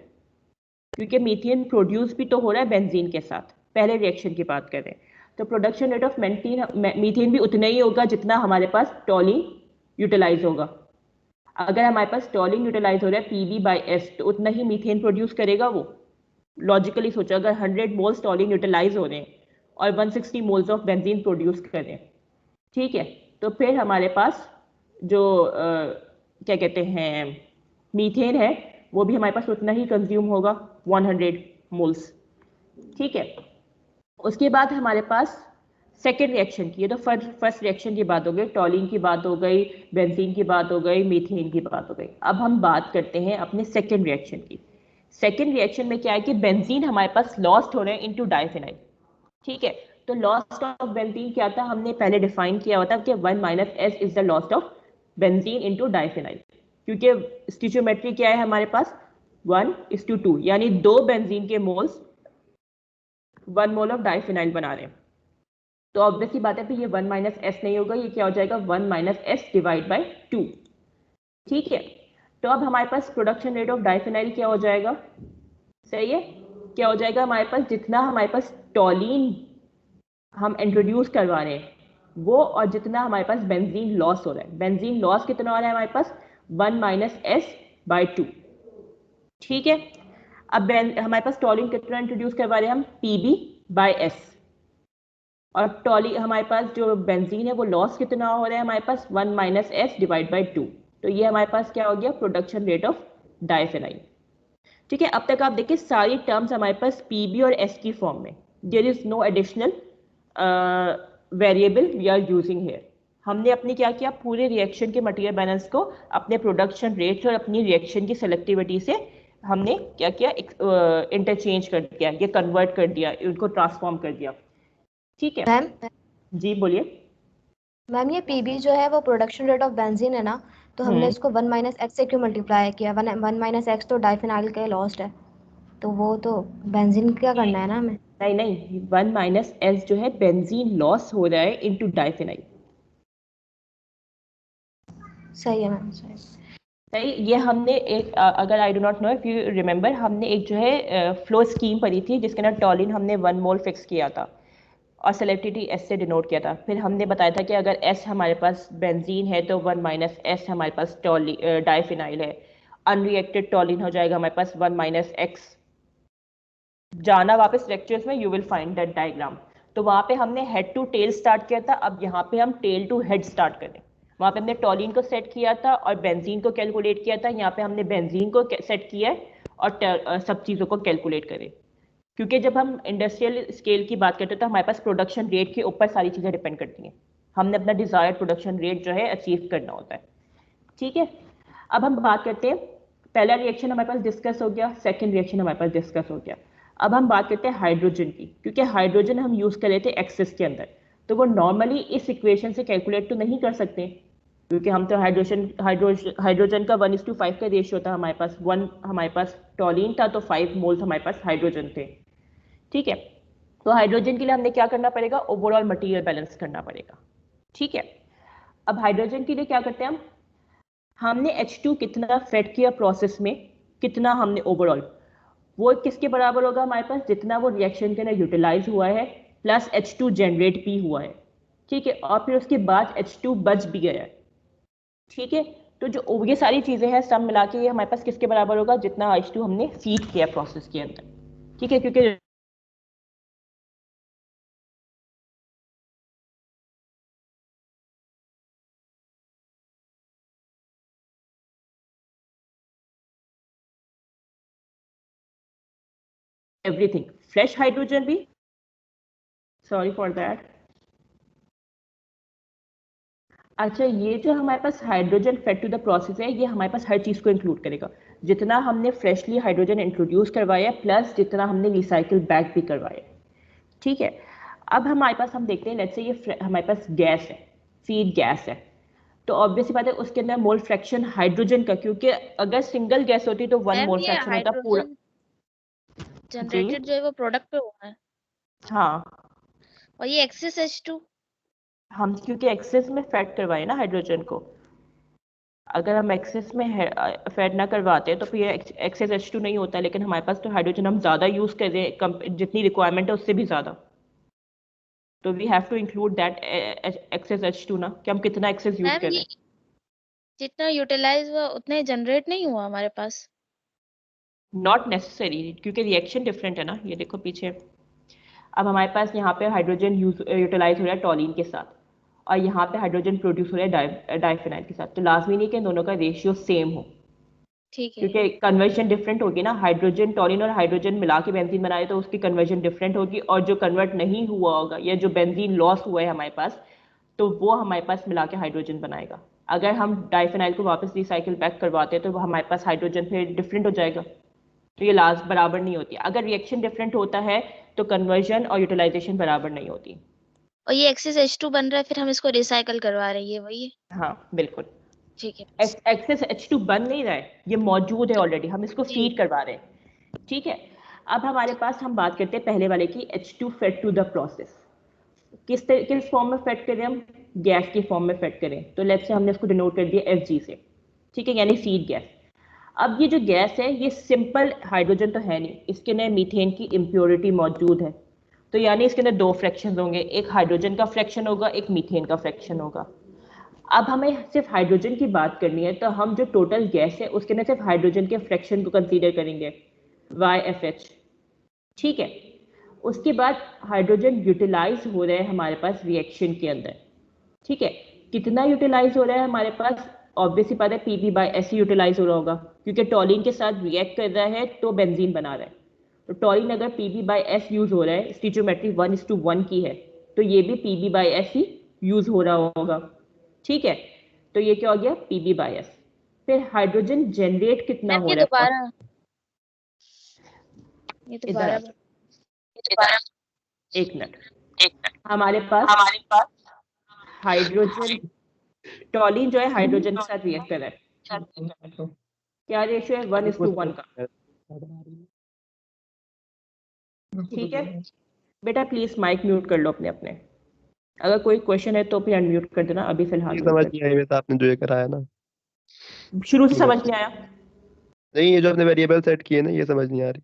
क्योंकि मीथेन प्रोड्यूस भी तो हो रहा है बेंजीन के साथ, पहले रिएक्शन की बात करें तो प्रोडक्शन रेट ऑफ मीथेन भी उतना ही होगा जितना हमारे पास टॉलिन यूटिलाइज होगा। अगर हमारे पास टॉलिन यूटिलाइज हो रहा है PV/S तो उतना ही मीथेन प्रोड्यूस करेगा वो। लॉजिकली सोचो, अगर 100 मोल्स टॉलिन यूटिलाइज हो रहे हैं और 160 मोल्स ऑफ बेंजीन प्रोड्यूस कर रहे हैं, ठीक है, तो फिर हमारे पास जो क्या कहते हैं मीथेन है वो भी हमारे पास उतना ही कंज्यूम होगा 100 मोल्स, ठीक है। उसके बाद हमारे पास सेकेंड रिएक्शन की, ये तो फर्स्ट रिएक्शन की बात हो गई, टॉलिन की बात हो गई, बेंजीन की बात हो गई, मीथेन की बात हो गई। अब हम बात करते हैं अपने सेकेंड रिएक्शन की। सेकेंड रिएक्शन में क्या है कि बेंजीन हमारे पास लॉस्ट हो रहे हैं इनटू डाइफिनाइल, ठीक है। तो लॉस्ट ऑफ बेंजीन क्या था, हमने पहले डिफाइन किया हुआ था कि 1 - S is the lost of benzene into diphenyl, क्योंकि स्टिचियोमेट्री क्या है हमारे पास 1:2, यानी 2 बेंजीन के मोल्स 1 मोल ऑफ डाइफिनाइल बना रहे हैं। तो ऑब्वियस ही बात है फिर ये 1 - S नहीं होगा, ये क्या हो जाएगा 1 - S डिवाइड बाई 2, ठीक है। तो अब हमारे पास प्रोडक्शन रेट ऑफ डाइफिनाइल क्या हो जाएगा, सही है, क्या हो जाएगा हमारे पास, जितना हमारे पास टॉलिन हम इंट्रोड्यूस करवा रहे हैं वो और जितना हमारे पास बेंजीन लॉस हो रहा है, बेंजीन लॉस कितना हो रहा है हमारे पास 1 - S/2, ठीक है। अब हमारे पास टॉलिन कितना इंट्रोड्यूस करवा रहे हैं हम PB/S, और टॉली हमारे पास जो बेंजीन है वो लॉस कितना हो रहा है हमारे पास 1 - S डिवाइड बाई 2, तो ये हमारे पास क्या हो गया प्रोडक्शन रेट ऑफ डाइफिनाइल, ठीक है। अब तक आप देखिए सारी टर्म्स हमारे पास PB और S की फॉर्म में, there is no additional variable we are using here. हमने अपनी क्या किया, पूरे रिएक्शन के मटेरियल बैलेंस को अपने प्रोडक्शन रेट्स और अपनी रिएक्शन की सेलेक्टिविटी से हमने क्या किया, इंटरचेंज कर दिया, ये कन्वर्ट कर दिया, उनको ट्रांसफॉर्म कर दिया, ठीक है। मैम जी बोलिए। मैम ये पीबी जो है वो प्रोडक्शन रेट ऑफ बेंजीन है ना, तो हमने इसको 1 - X से क्यों मल्टीप्लाई किया? 1 - X तो डाइफिनाइल का लॉस्ट है, तो वो तो बेंजीन क्या करना है ना हमें। नहीं नहीं, 1 - S जो है बेंजीन लॉस हो रहा है इनटू डाइफिनाइल, सही है मैम, सही। सही। ये हमने एक अगर आई do not know if you remember, हमने एक जो है फ्लो स्कीम पढ़ी थी जिसके अंदर टॉलिन हमने 1 मोल फिक्स किया था और सेलेक्टिविटी S से डिनोट किया था। फिर हमने बताया था कि अगर S हमारे पास बेंजीन है तो 1 - S हमारे पास डाइफिनाइल है, अनरिएक्टेड टॉलिन हो जाएगा हमारे पास 1 - X। जाना वापस लेक्चर्स में, you will find that diagram. तो वहां पे हमने हेड टू टेल स्टार्ट किया था, अब यहाँ पे हम टेल टू हेड स्टार्ट करें। वहां पे हमने टॉलिन को सेट किया था और बेंजीन को कैलकुलेट किया था, यहाँ पे हमने बेंजीन को सेट किया है और सब चीज़ों को कैलकुलेट करें, क्योंकि जब हम इंडस्ट्रियल स्केल की बात करते हैं तो हमारे पास प्रोडक्शन रेट के ऊपर सारी चीज़ें डिपेंड करती हैं। हमने अपना डिजायर्ड प्रोडक्शन रेट जो है अचीव करना होता है, ठीक है। अब हम बात करते हैं, पहला रिएक्शन हमारे पास डिस्कस हो गया, सेकंड रिएक्शन हमारे पास डिस्कस हो गया। अब हम बात करते हैं हाइड्रोजन की, क्योंकि हाइड्रोजन हम यूज कर रहे थे एक्सेस के अंदर, तो वो नॉर्मली इस इक्वेशन से कैलकुलेट तो नहीं कर सकते, क्योंकि हम तो हाइड्रोजन का 1:5 का रेशियो था हमारे पास, 1 हमारे पास टॉलिन था तो 5 मोल्स हमारे पास हाइड्रोजन थे, ठीक है। तो हाइड्रोजन के लिए हमने क्या करना पड़ेगा, ओवरऑल मटेरियल बैलेंस करना पड़ेगा, ठीक है। अब हाइड्रोजन के लिए क्या करते हैं हमने H2 कितना फेड किया प्रोसेस में, कितना हमने ओवरऑल, वो किसके बराबर होगा हमारे पास, जितना वो रिएक्शन के अंदर यूटिलाइज हुआ है प्लस H2 जनरेट भी हुआ है, ठीक है, और फिर उसके बाद H2 बच भी गया है, ठीक है। तो जो ये सारी चीजें हैं सब मिला के ये हमारे पास किसके बराबर होगा, जितना H2 हमने फीड किया प्रोसेस के अंदर, ठीक है, क्योंकि एवरीथिंग फ्रेश हाइड्रोजन भी, सॉरी फॉर दैट। अच्छा, ये जो हमारे पास hydrogen fed to the process है, ये हमारे पास हर चीज़ को इंक्लूड करेगा, जितना हमने फ्रेशली हाइड्रोजन इंट्रोड्यूस करवाया प्लस जितना हमने रिसाइकिल बैक भी करवाया, ठीक है। अब हमारे पास हम देखते हैं, लेट्स से ये हमारे पास गैस है, फीड गैस है, तो ऑब्वियसली बात है उसके अंदर मोल फ्रैक्शन हाइड्रोजन का, क्योंकि अगर सिंगल गैस होती तो 1 मैम मोल ये फ्रैक्शन होता पूरा। हाइड्रोजन जी जनरेटेड जो है वो प्रोडक्ट पे हुआ है, हाँ, और ये एक्सेस H2। हम क्योंकि एक्सेस में फेड करवाए ना हाइड्रोजन को, अगर हम एक्सेस में फेड ना करवाते तो फिर एक्सेस H2 नहीं होता, लेकिन हमारे पास तो हाइड्रोजन हम ज़्यादा यूज़ कर रहे हैं, जितनी रिक्वायरमेंट है उससे भी ज़्यादा, तो we have to include that excess H2 ना, कि हम कितना एक्सेस यूज़ मैम कर रहे ये हैं। जितना यूटिलाइज हुआ उतना ही जनरेट नहीं हुआ हमारे पास। नॉट नेसेसरी, क्योंकि रिएक्शन डिफरेंट है ना, ये देखो पीछे। अब हमारे पास यहाँ पे हाइड्रोजन यूटिलाइज हो रहा है टॉलिन के साथ, और यहाँ पे हाइड्रोजन प्रोड्यूस हो रहा है डाइफेनाइल के साथ, तो लाजमी नहीं कि इन दोनों का रेशियो सेम हो, ठीक है। क्योंकि कन्वर्जन डिफरेंट होगी ना। हाइड्रोजन टॉलिन और हाइड्रोजन मिला के बेंजीन बनाए तो उसकी कन्वर्जन डिफरेंट होगी, और जो कन्वर्ट नहीं हुआ होगा या जो बेंजीन लॉस हुआ है हमारे पास, तो वो हमारे पास मिला के हाइड्रोजन बनाएगा। अगर हम डाइफेनाइल को वापस रिसाइकिल बैक करवाते हैं तो हमारे पास हाइड्रोजन फिर डिफरेंट हो जाएगा, तो ये लास्ट बराबर नहीं होती। अगर रिएक्शन डिफरेंट होता है तो कन्वर्जन और यूटिलाइजेशन बराबर नहीं होती। और ये एक्सेस H2 बन रहा है, फिर हम इसको रिसाइकल करवा रहे हैं, ये वही है। हाँ बिल्कुल। ठीक है। एक्सेस H2 बन नहीं रहा है, ये मौजूद है जी ऑलरेडी, हम इसको जी। फीड करवा रहे हैं। ठीक है। अब हमारे पास हम बात करते हैं पहले वाले की, H2 fed to the process. किस फॉर्म में फेड करें हम? गैस की फॉर्म में फेड करें, तो लेट्स से हमने इसको डिनोट कर दिया Fg से, ठीक है, यानी फीड गैस। अब ये जो गैस है ये सिंपल हाइड्रोजन तो है नहीं, इसके अंदर मीथेन की इम्प्योरिटी मौजूद है, तो यानी इसके अंदर दो फ्रैक्शन होंगे, एक हाइड्रोजन का फ्रैक्शन होगा, एक मीथेन का फ्रैक्शन होगा। अब हमें सिर्फ हाइड्रोजन की बात करनी है, तो हम जो टोटल गैस है उसके अंदर सिर्फ हाइड्रोजन के फ्रैक्शन को कंसीडर करेंगे, YFH। ठीक है। उसके बाद हाइड्रोजन यूटिलाइज हो रहा है हमारे पास रिएक्शन के अंदर। ठीक है। कितना यूटिलाइज हो रहा है हमारे पास? ऑब्वियसली बात है Pb/S यूटिलाइज हो रहा होगा, क्योंकि टॉलिन के साथ रिएक्ट कर रहा है तो बेंजीन बना रहा है। तो टॉलिन अगर Pb/S यूज हो रहा है, स्टिचोमेट्री 1:1 की है, तो ये भी Pb/S ही यूज हो रहा होगा। ठीक है। तो ये क्या हो गया? Pb/S। फिर हाइड्रोजन जनरेट कितना मैम हो ये रहा है? दोबारा, ये इधर आ दोबारा जाओ, एक मिनट। हमारे पास हाइड्रोजन, टॉलिन जो है हाइड्रोजन के साथ रिएक्ट कर रहा है, क्या रेशियो है? 1:1 का। ठीक है। बेटा प्लीज माइक म्यूट कर लो अपने अपने, अगर कोई क्वेश्चन है तो फिर अनम्यूट कर देना, अभी फिलहाल ये म्यूट समझ कर नहीं आई वैसे आपने जो ये कराया ना, दो। शुरू से समझ नहीं आया? नहीं ये जो आपने वेरिएबल सेट किए ना ये समझ नहीं आ रही।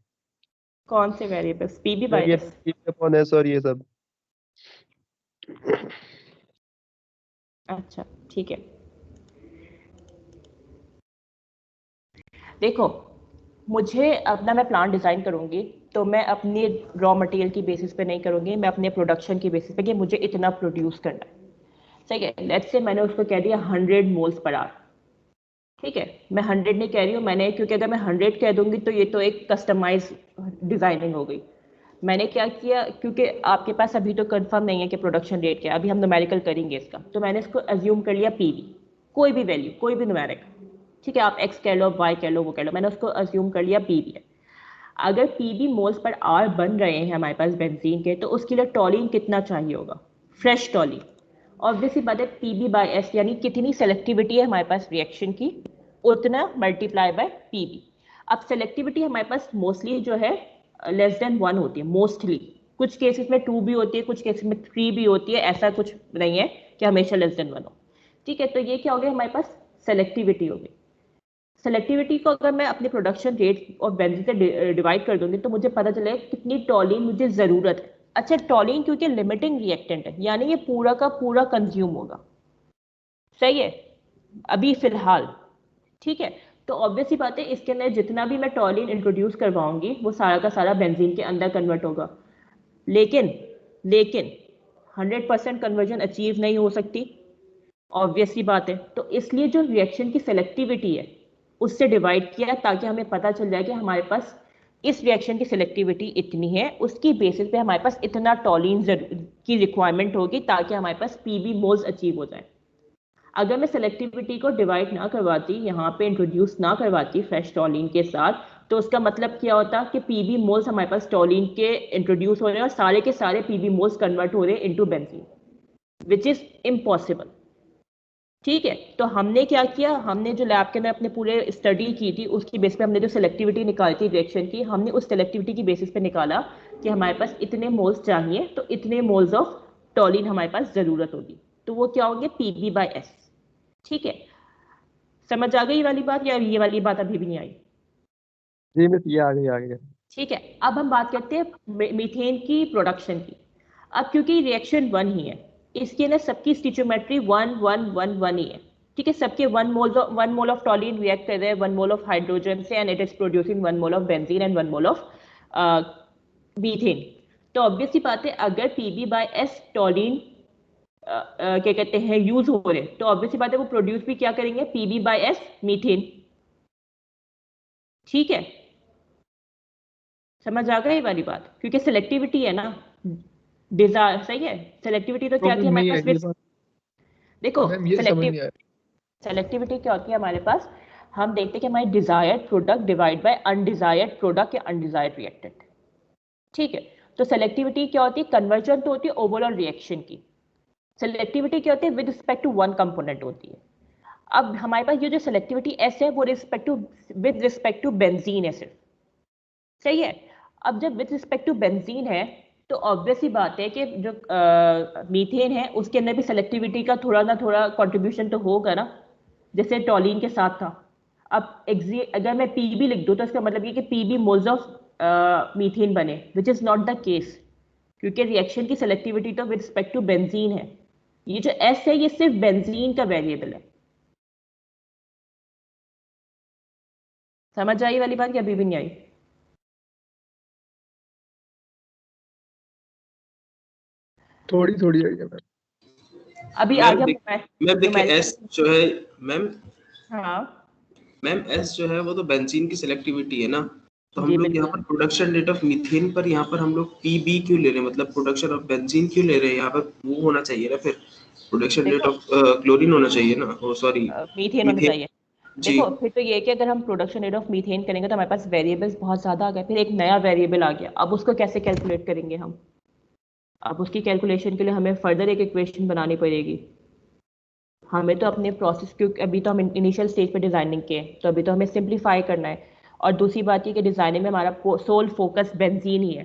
कौन से variables? Pb/S? Variable upon S और ये सब। अच्छा ठीक है। देखो, मुझे अपना, मैं प्लान डिज़ाइन करूँगी तो मैं अपनी रॉ मटेरियल की बेसिस पे नहीं करूँगी, मैं अपने प्रोडक्शन की बेसिस पे कि मुझे इतना प्रोड्यूस करना है। सही है। लेट्स से मैंने उसको कह दिया 100 मोल्स पर आवर। ठीक है। मैं 100 नहीं कह रही हूँ मैंने, क्योंकि अगर मैं 100 कह दूंगी तो ये तो एक कस्टमाइज डिज़ाइनिंग हो गई। मैंने क्या किया, क्योंकि आपके पास अभी तो कंफर्म नहीं है कि प्रोडक्शन रेट क्या है, अभी हम न्यूमेरिकल करेंगे इसका, तो मैंने इसको अज्यूम कर लिया Pv, कोई भी वैल्यू, कोई भी न्यूमेरिक। ठीक है, आप x कह लो, y कह लो, वो कह लो, मैंने उसको अज्यूम कर लिया Pv है। अगर Pv मोल्स पर आर बन रहे हैं हमारे पास बेंजीन के, तो उसके लिए टॉलिन कितना चाहिए होगा? फ्रेश टॉलिन। ऑब्वियसली बात है Pb/S यानी कितनी सेलेक्टिविटी है हमारे पास रिएक्शन की, उतना मल्टीप्लाई बाय Pb। अब सेलेक्टिविटी हमारे पास मोस्टली जो है <<1 होती है, मोस्टली। कुछ केसेस में 2 भी होती है, कुछ केसेस में 3 भी होती है, ऐसा कुछ नहीं है कि हमेशा <<1 हो। ठीक है। तो ये क्या हो गया हमारे पास? सेलेक्टिविटी हो गई। सेलेक्टिविटी को अगर मैं अपने प्रोडक्शन रेट और बेंजीन से डिवाइड कर दूंगी तो मुझे पता चलेगा कितनी टॉलिन मुझे ज़रूरत है। अच्छा, टॉलिन क्योंकि लिमिटिंग रिएक्टेंट है, यानी ये पूरा का पूरा कंज्यूम होगा। सही है, अभी फिलहाल। ठीक है। तो ऑब्वियसली बात है इसके अंदर जितना भी मैं टॉलिन इंट्रोड्यूस करवाऊंगी वो सारा का सारा बेंजीन के अंदर कन्वर्ट होगा, लेकिन लेकिन 100% कन्वर्जन अचीव नहीं हो सकती, ऑब्वियसली बात है। तो इसलिए जो रिएक्शन की सेलेक्टिविटी है उससे डिवाइड किया, ताकि हमें पता चल जाए कि हमारे पास इस रिएक्शन की सेलेक्टिविटी इतनी है, उसकी बेसिस पे हमारे पास इतना टॉलिन की रिक्वायरमेंट होगी, ताकि हमारे पास Pb मोल्स अचीव हो जाए। अगर मैं सेलेक्टिविटी को डिवाइड ना करवाती, यहाँ पे इंट्रोड्यूस ना करवाती फ्रेश टॉलिन के साथ, तो उसका मतलब क्या होता कि Pb मोल्स हमारे पास टॉलिन के इंट्रोड्यूस हो रहे हैं और सारे के सारे Pb मोल्स कन्वर्ट हो रहे हैं into benzene, which is impossible. ठीक है। तो हमने क्या किया, हमने जो लैब के अंदर अपने पूरे स्टडी की थी उसकी बेस पे हमने जो सेलेक्टिविटी निकाली थी रिएक्शन की, हमने उस सेलेक्टिविटी की बेसिस पे निकाला कि हमारे पास इतने मोल्स चाहिए, तो इतने मोल्स ऑफ टॉलिन हमारे पास ज़रूरत होगी, तो वो क्या होंगे? Pb/S। ठीक है। समझ आ गई ये वाली बात, या ये वाली बात अभी भी नहीं आई? जी मिस, ये आ गई। ठीक है, अब हम बात करते हैं मीथेन की प्रोडक्शन की। अब क्योंकि रिएक्शन वन ही है, इसके ना सबकी स्टिचोमेट्री 1 1 1 1 ही है। ठीक है, सबके 1 मोल ऑफ टॉलिन रिएक्ट कर रहे हैं 1 मोल ऑफ हाइड्रोजन से, and it is producing 1 mole of benzene and 1 mole of methane. तो ऑब्वियसली बात है, अगर पीबी बाय एस टॉलिन क्या कहते हैं यूज हो रहे, तो ऑब्वियसली बात है वो प्रोड्यूस भी क्या करेंगे, पीबी बाय एस मीथेन। ठीक है, समझ आ गई ये वाली बात? क्योंकि सिलेक्टिविटी है ना, डिजायर सही है। सिलेक्टिविटी तो क्या होती है प्रॉब्लम हमारे नहीं है पास ये बात देखो, मैम, ये समझ नहीं आया। सेलेक्टिविटी क्या होती है हमारे पास, हम देखते हैं कि हमारी desired product divide by undesired product या अनडिजायर्ड रिएक्टेंट। ठीक है, तो सेलेक्टिविटी क्या होती है, कन्वर्जन तो होती है ओवरऑल रिएक्शन की। सेलेक्टिविटी क्या होती है, with respect to one component होती है। अब हमारे पास ये जो सेलेक्टिविटी एस है वो विद रिस्पेक्ट टू बेंजीन है सिर्फ, सही है। अब जब विद रिस्पेक्ट टू बेंजीन है, तो ऑब्वियसली बात है कि जो मीथेन है उसके अंदर भी सेलेक्टिविटी का थोड़ा ना थोड़ा कंट्रीब्यूशन तो होगा ना, जैसे टॉलिन के साथ था। अब अगर मैं पीबी लिख दूं तो इसका मतलब ये कि पीबी मोल्स ऑफ मीथेन बने, which is not the case, क्योंकि रिएक्शन की सेलेक्टिविटी तो विद रिस्पेक्ट टू बेंजीन है। ये जो एस है ये सिर्फ बेंजीन का वेरिएबल है। समझ आई वाली बात, या अभी भी नहीं आई? थोड़ी थोड़ी आई है मैम। अभी आ मैम गया मैम देखिए एस जो है मैम हाँ मैम एस जो है वो तो बेंजीन की सिलेक्टिविटी है ना, तो हम जी लोग यहाँ बिल्कुल। पर प्रोडक्शन रेट ऑफ मीथेन पर यहाँ पर हम लोग पीबी क्यों ले रहे हैं, मतलब प्रोडक्शन ऑफ बेंजीन क्यों ले रहे हैं, यहाँ पर वो होना चाहिए ना, फिर प्रोडक्शन रेट देखो ऑफ क्लोरीन होना चाहिए ना, ओ सॉरी मीथेन होना मीथेन। चाहिए। जी देखो फिर तो ये है कि अगर हम प्रोडक्शन रेट ऑफ मीथेन करेंगे तो हमारे पास वेरिएबल्स बहुत ज़्यादा आ गए, फिर एक नया वेरिएबल आ गया, अब उसको कैसे कैलकुलेट करेंगे हम? अब उसकी कैलकुलेशन के लिए हमें फर्दर एक इक्वेशन बनानी पड़ेगी। हमें तो अपने प्रोसेस, क्योंकि अभी तो हम इनिशियल स्टेज पे डिज़ाइनिंग के हैं, तो अभी तो हमें सिंप्लीफाई करना है। और दूसरी बात ये कि डिज़ाइनिंग में हमारा सोल फोकस बेंजीन ही है,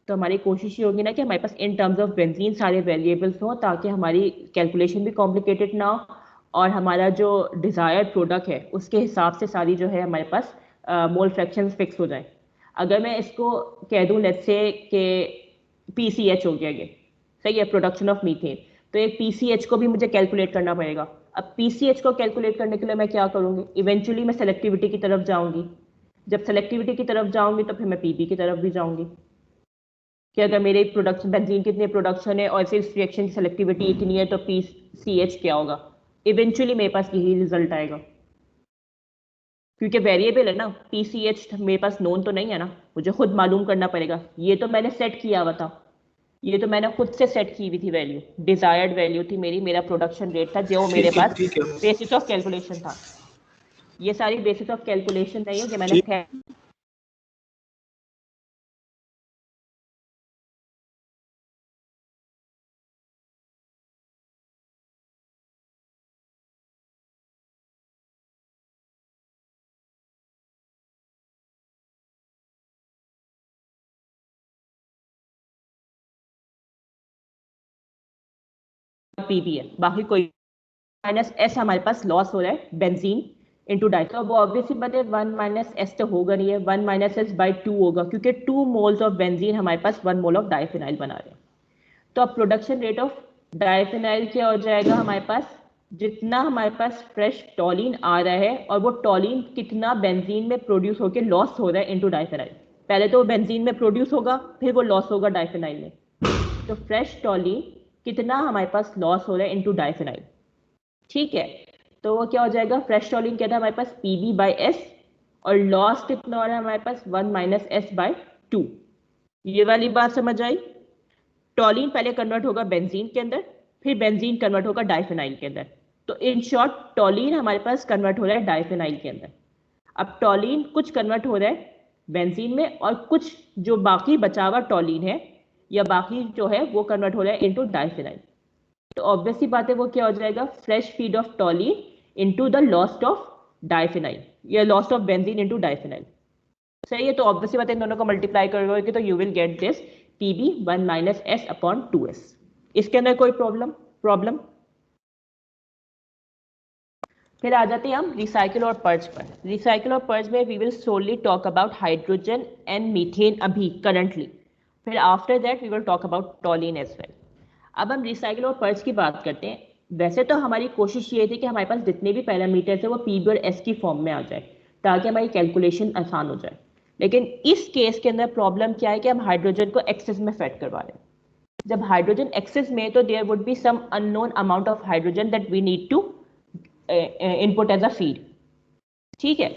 तो हमारी कोशिश ये होगी ना कि हमारे पास इन टर्म्स ऑफ बेंजीन सारे वेरिएबल्स हों, ताकि हमारी कैलकुलेशन भी कॉम्प्लिकेटेड ना हो, और हमारा जो डिज़ायर्ड प्रोडक्ट है उसके हिसाब से सारी जो है हमारे पास मोल फ्रैक्शंस फिक्स हो जाए। अगर मैं इसको कह दूं लेट्स से कि PCH हो गया, ये सही है, प्रोडक्शन ऑफ मीथेन, तो एक PCH को भी मुझे कैलकुलेट करना पड़ेगा। अब PCH को कैलकुलेट करने के लिए मैं क्या करूंगी, इवेंचुअली मैं सेलेक्टिविटी की तरफ जाऊंगी। जब सेलेक्टिविटी की तरफ जाऊंगी तो फिर मैं पीबी की तरफ भी जाऊंगी, कि अगर मेरे प्रोडक्शन बेंजीन की इतनी प्रोडक्शन है और फिर इस रिएक्शन की सेलेक्टिविटी इतनी है तो PCH क्या होगा, इवेंचुअली मेरे पास यही रिजल्ट आएगा। क्योंकि वेरिएबल है ना, PCH मेरे पास नोन तो नहीं है ना, मुझे खुद मालूम करना पड़ेगा। ये तो मैंने सेट किया हुआ था, ये तो मैंने खुद से सेट की हुई थी वैल्यू, डिजायर्ड वैल्यू थी मेरी, मेरा प्रोडक्शन रेट था जो मेरे पास ठीक है बेसिस ऑफ कैलकुलेशन था। ये सारी बेसिस ऑफ कैलकुलेशन नहीं है कि मैंने ठीक। पीबी है, बाकी कोई माइनस एस हमारे पास लॉस हो रहा है बेंजीन इंटू डाई, तो वो ऑब्वियसली बात है 1 माइनस एस तो होगा नहीं है, 1 माइनस एस बाई 2 होगा, क्योंकि 2 मोल्स ऑफ बेंजीन हमारे पास 1 मोल ऑफ डाइफिनाइल बना रहे हैं। तो अब प्रोडक्शन रेट ऑफ डाइफिनाइल क्या हो जाएगा हमारे पास, जितना हमारे पास फ्रेश टॉलिन आ रहा है और वो टॉलिन कितना बेंजीन में प्रोड्यूस होकर लॉस हो रहा है इनटू डाइफिनाइल। पहले तो वो बेंजीन में प्रोड्यूस होगा, फिर वो लॉस होगा डाइफिनाइल में। तो फ्रेश टॉलिन कितना हमारे पास लॉस हो रहा है इनटू डाइफिनाइल। ठीक है, तो वो क्या हो जाएगा, फ्रेश टॉलिन क्या था हमारे पास पीबी बाई एस, और लॉस कितना हो रहा है हमारे पास 1 माइनस एस बाई 2। ये वाली बात समझ आई? टॉलिन पहले कन्वर्ट होगा बेंजीन के अंदर, फिर बेंजीन कन्वर्ट होगा डाइफिनाइल के अंदर। तो इन शॉर्ट टॉलिन हमारे पास कन्वर्ट हो रहा है डाइफिनाइल के अंदर। अब टॉलिन कुछ कन्वर्ट हो रहा है बेंजीन में, और कुछ जो बाकी बचा हुआ टॉलिन है या बाकी जो है वो कन्वर्ट हो रहा है इनटू डाइफिनाइल। तो ऑब्वियसली बात है वो क्या हो जाएगा, fresh feed of toluene into the lost of diphenyl, या lost of benzene into diphenyl. सही है, तो ऑब्वियसली बात है इन दोनों को मल्टीप्लाई करोगे तो you will get this PB 1 minus S upon 2s। इसके अंदर कोई प्रॉब्लम? फिर आ जाते हैं हम रिसाइकिल और पर्ज पर। रिसाइकिल और पर्ज में we will only talk about hydrogen and methane अभी करंटली, फिर after that we will talk about toluene as well. अब हम रिसाइकिल और पर्ज की बात करते हैं। वैसे तो हमारी कोशिश ये थी कि हमारे पास जितने भी पैरामीटर्स है वो पीबी और एस की फॉर्म में आ जाए ताकि हमारी कैलकुलेशन आसान हो जाए, लेकिन इस केस के अंदर प्रॉब्लम क्या है कि हम हाइड्रोजन को एक्सेस में फेड करवा रहे हैं। जब हाइड्रोजन एक्सेस में तो there would be some unknown amount of hydrogen that we need to input as a feed. ठीक है,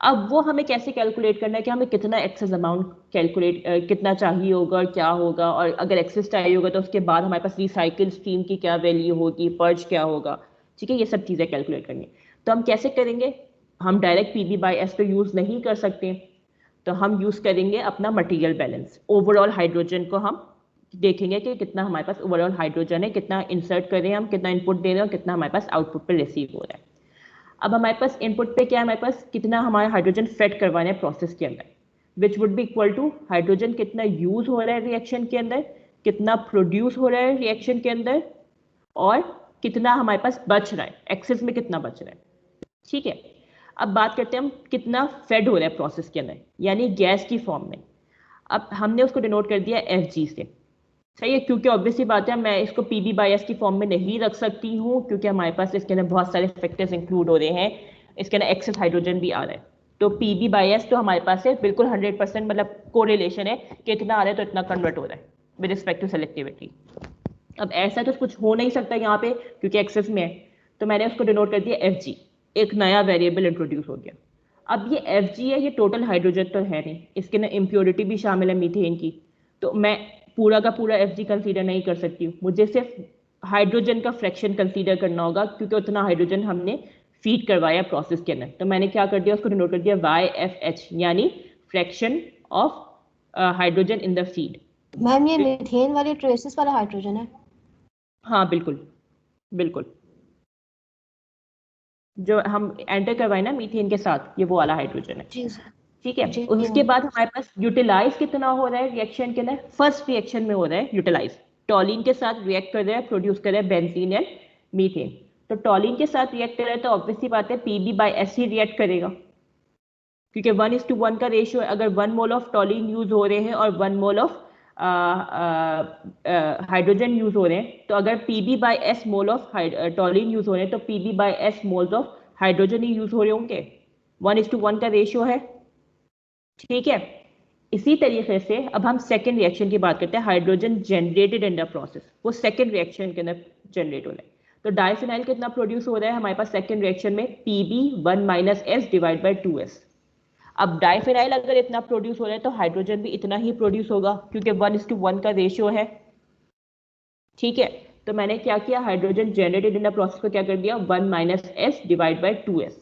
अब वो हमें कैसे कैलकुलेट करना है कि हमें कितना एक्सेस अमाउंट कैलकुलेट कितना चाहिए होगा और क्या होगा, और अगर एक्सेस चाहिए होगा तो उसके बाद हमारे पास रिसाइकिल स्ट्रीम की क्या वैल्यू होगी, पर्ज क्या होगा। ठीक है, ये सब चीज़ें कैलकुलेट करनी है। तो हम कैसे करेंगे, हम डायरेक्ट पीबी बाई एस तो यूज़ नहीं कर सकते, तो हम यूज़ करेंगे अपना मटेरियल बैलेंस। ओवरऑल हाइड्रोजन को हम देखेंगे कि कितना हमारे पास ओवरऑल हाइड्रोजन है, कितना इंसर्ट कर रहे हैं हम, कितना इनपुट दे रहे हैं और कितना हमारे पास आउटपुट पे रिसीव हो रहा है। अब हमारे पास इनपुट पे क्या है, हमारे पास कितना हमारे हाइड्रोजन फेड करवाने हैं प्रोसेस के अंदर, which would be equal to hydrogen कितना यूज हो रहा है रिएक्शन के अंदर, कितना प्रोड्यूस हो रहा है रिएक्शन के अंदर, और कितना हमारे पास बच रहा है, एक्सेस में कितना बच रहा है। ठीक है, अब बात करते हैं हम कितना फेड हो रहा है प्रोसेस के अंदर, यानी गैस की फॉर्म में। अब हमने उसको डिनोट कर दिया एफ से, सही है, क्योंकि ऑब्वियसली बात है मैं इसको पीबी बाई एस की फॉर्म में नहीं रख सकती हूँ, क्योंकि हमारे पास इसके अंदर बहुत सारे फैक्टर्स इंक्लूड हो रहे हैं, इसके अंदर एक्सेस हाइड्रोजन भी आ रहा है। तो पीबी बाई एस तो हमारे पास है बिल्कुल 100% मतलब कोरिलेशन है कि इतना आ रहा है तो इतना कन्वर्ट हो रहा है विद रिस्पेक्ट टू सेलेक्टिविटी। अब ऐसा तो कुछ हो नहीं सकता यहाँ पे क्योंकि एक्सेस में है, तो मैंने उसको डिनोट कर दिया एफ जी, एक नया वेरिएबल इंट्रोड्यूस हो गया। अब ये एफ जी है, ये टोटल हाइड्रोजन तो है नहीं, इसके अंदर इम्प्योरिटी भी शामिल है मीथेन की, तो मैं पूरा का पूरा एफ जी कंसीडर नहीं कर सकती हूँ, मुझे सिर्फ हाइड्रोजन का फ्रैक्शन कंसीडर करना होगा क्योंकि उतना हाइड्रोजन हमने फीड करवाया प्रोसेस के अंदर। तो मैंने क्या कर दिया, उसको डिनोट कर दिया वाई एफ एच, यानी fraction of hydrogen in the feed. Ma'am ये मीथेन वाली ट्रेसेस वाला हाइड्रोजन है? हाँ बिल्कुल बिल्कुल, जो हम एंटर करवाए ना मीथेन के साथ, ये वो वाला हाइड्रोजन है। जी सर। ठीक है, जी उसके बाद हमारे पास यूटिलाइज कितना हो रहा है रिएक्शन के अंदर, फर्स्ट रिएक्शन में हो रहा है यूटिलाइज, टॉलिन के साथ रिएक्ट कर रहा है, प्रोड्यूस कर रहा है बेंजीन एंड मीथेन। तो टॉलिन के साथ रिएक्ट कर रहा है तो ऑब्वियसली बात है पीबी बाई एस ही रिएक्ट करेगा, क्योंकि 1:1 का रेशियो है। अगर 1 मोल ऑफ टॉलिन यूज हो रहे हैं और 1 मोल ऑफ हाइड्रोजन यूज हो रहे हैं, तो अगर PB by S mole of toluene use हो रहे हैं तो PB by S moles of hydrogen ही यूज हो रहे होंगे, 1:1 का रेशियो है। ठीक है, इसी तरीके से अब हम सेकेंड रिएक्शन की बात करते हैं, hydrogen generated in the process, वो सेकेंड रिएक्शन के अंदर जनरेट हो रहा है। तो डाइफिनाइल कितना प्रोड्यूस हो रहा है हमारे पास सेकेंड रिएक्शन में, PB 1 - S divide by 2s। अब डाइफिनाइल अगर इतना प्रोड्यूस हो रहा है तो हाइड्रोजन भी इतना ही प्रोड्यूस होगा क्योंकि 1:1 का रेशियो है। ठीक है, तो मैंने क्या किया, hydrogen generated in the process को क्या कर दिया, 1 - एस डिवाइड बाई 2s।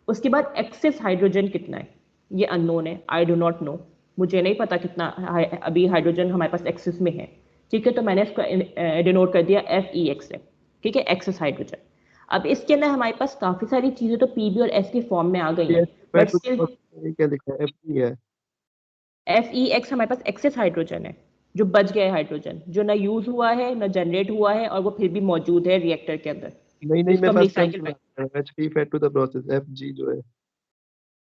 उसके बाद एक्सेस हाइड्रोजन कितना है ये अननोन है, आई डू नॉट नो, मुझे नहीं पता कितना अभी हाइड्रोजन हमारे पास एक्सेस में है। ठीक है, तो मैंने इसको डिनोट कर दिया FeX से। ठीक है, एक्सेस हाइड्रोजन। अब इसके अंदर हमारे पास काफी सारी चीजें तो पीबी और एस की फॉर्म में आ गई हैं, बट स्टिल क्या लिखा है, FE है। FeX हमारे पास एक्सेस हाइड्रोजन है, जो बच गया है हाइड्रोजन, जो ना यूज हुआ है ना जनरेट हुआ है और वो फिर भी मौजूद है रिएक्टर के अंदर, नहीं मैं जिसको हम फर्स्ट टाइम रिसाइकिल सुन रहा हूँ, HP fed to the process, FG जो है।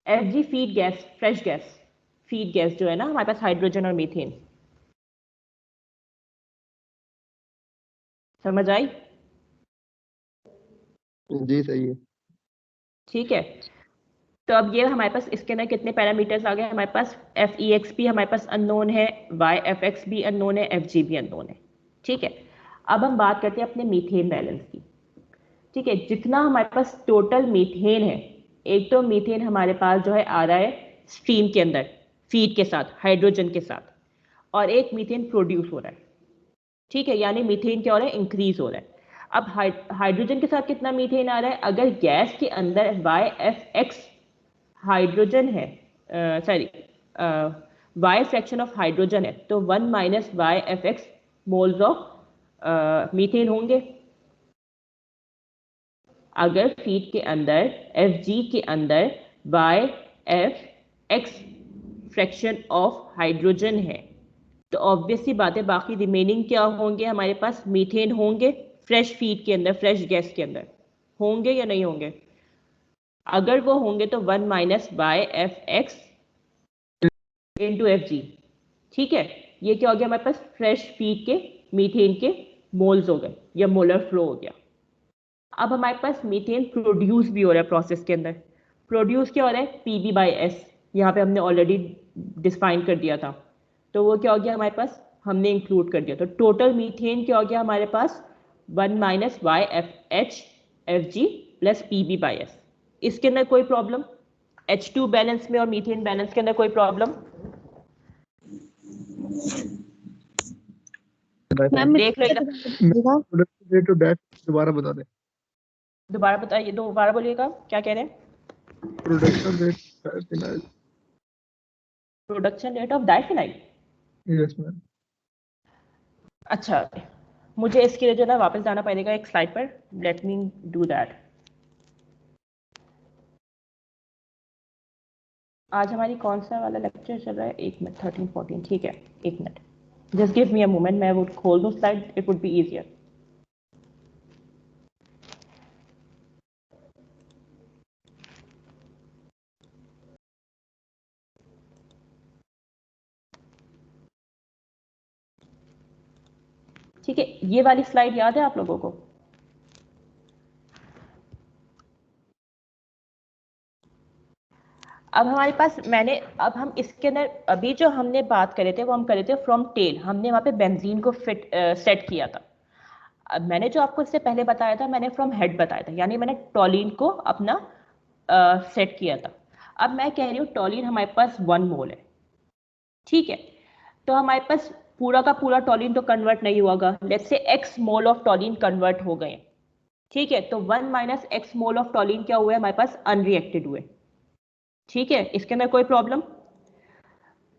FG feed gas, fresh gas, feed gas जो है ना हमारे पास हाइड्रोजन और मीथेन। समझ आई? जी सही है। ठीक है, तो अब ये हमारे पास इसके अंदर कितने पैरामीटर्स आ गए हमारे पास, FeX भी हमारे पास अननोन है, YFX भी अननोन है, FG भी अननोन है। ठीक है, अब हम बात करते हैं अपने मीथेन बैलेंस की। ठीक है, जितना हमारे पास टोटल मीथेन है, एक तो मीथेन हमारे पास जो है आ रहा है स्ट्रीम के अंदर फीड के साथ हाइड्रोजन के साथ, और एक मीथेन प्रोड्यूस हो रहा है। ठीक है, यानी मीथेन क्या हो रहा है, इंक्रीज हो रहा है। अब हाइड्रोजन के साथ कितना मीथेन आ रहा है, अगर गैस के अंदर YFX हाइड्रोजन है, sorry Y fraction of hydrogen है, तो 1 - YFX मोल्स ऑफ मीथेन होंगे। अगर फीड के अंदर FG के अंदर YFX फ्रैक्शन ऑफ हाइड्रोजन है, तो ऑब्वियसली बात है बाकी रिमेनिंग क्या होंगे हमारे पास, मीथेन होंगे फ्रेश फीड के अंदर, फ्रेश गैस के अंदर होंगे या नहीं होंगे। अगर वो होंगे तो 1 minus by F X into F G. ठीक है, ये क्या हो गया हमारे पास, फ्रेश फीड के मीथेन के मोल्स हो गए या मोलर फ्लो हो गया। अब हमारे पास मीथेन प्रोड्यूस भी हो रहा है प्रोसेस के अंदर। प्रोड्यूस क्या हो रहा है, पीबी बाई एस, यहाँ पे हमने ऑलरेडी डिफाइन कर दिया था, तो वो क्या हो गया हमारे पास, हमने इंक्लूड कर दिया। तो टोटल मीथेन क्या हो गया हमारे पास, 1 minus Y F H F G plus PB by S. इसके अंदर कोई प्रॉब्लम, H2 बैलेंस में और मीथेन बैलेंस के अंदर कोई प्रॉब्लम? मैम देख लो प्रोडक्शन रेट ऑफ डैश दोबारा बता दें। दोबारा बताइए, दोबारा बोलिएगा, क्या कह रहे हैं? Production rate diphenyl. Production rate of diphenyl. Yes ma'am. अच्छा, मुझे इसके लिए जो है वापस जाना पड़ेगा एक स्लाइड पर, लेट मी डू दैट। आज हमारी कौन सा वाला लेक्चर चल रहा है, 1 मिनट, 13 14, ठीक है, 1 minute, just give me a moment, मैं वो खोल दूँ slide, it would be easier. ठीक है, ये वाली स्लाइड याद है आप लोगों को? अब हमारे पास अब हम इसके अंदर अभी जो हमने बात करे थे वो हम करे थे फ्रॉम टेल, हमने वहां पे बेंजीन को सेट किया था। अब मैंने जो आपको इससे पहले बताया था, मैंने फ्रॉम हेड बताया था, यानी मैंने टॉलिन को अपना सेट किया था। अब मैं कह रही हूँ टॉलिन हमारे पास 1 मोल है, ठीक है, तो हमारे पास पूरा का पूरा टॉलिन तो कन्वर्ट नहीं हुआ, let's say x mole of टॉलिन convert हो गए, ठीक है, तो 1 माइनस एक्स मोल ऑफ टॉलिन क्या हुए हमारे पास, अनरिएक्टेड हुए, ठीक है, इसके अंदर कोई प्रॉब्लम?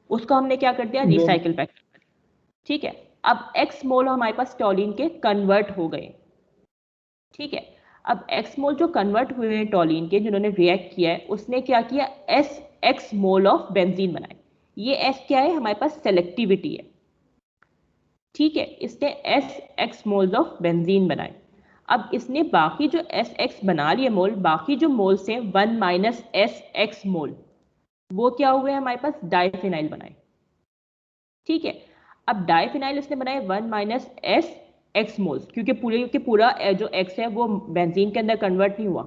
उसको हमने क्या कर दिया, रिसाइकिल बैक, ठीक है। अब x मोल हमारे पास टॉलिन के कन्वर्ट हो गए, ठीक है। अब x मोल जो कन्वर्ट हुए हैं टॉलिन के, जिन्होंने रिएक्ट किया है, उसने क्या किया, S x mole of benzene बनाए। ये s क्या है हमारे पास, सेलेक्टिविटी है, ठीक है, इसने S x moles of benzene बनाए। अब इसने बाकी जो एस एक्स बना लिए मोल, बाकी जो मोल्स हैं 1 माइनस एस एक्स मोल, वो क्या हुए हमारे पास, डाइफिनाइल बनाए, ठीक है। अब डाइफिनाइल इसने बनाए 1 माइनस एस एक्स मोल्स, क्योंकि पूरे के पूरा जो एक्स है वो बेंजीन के अंदर कन्वर्ट नहीं हुआ,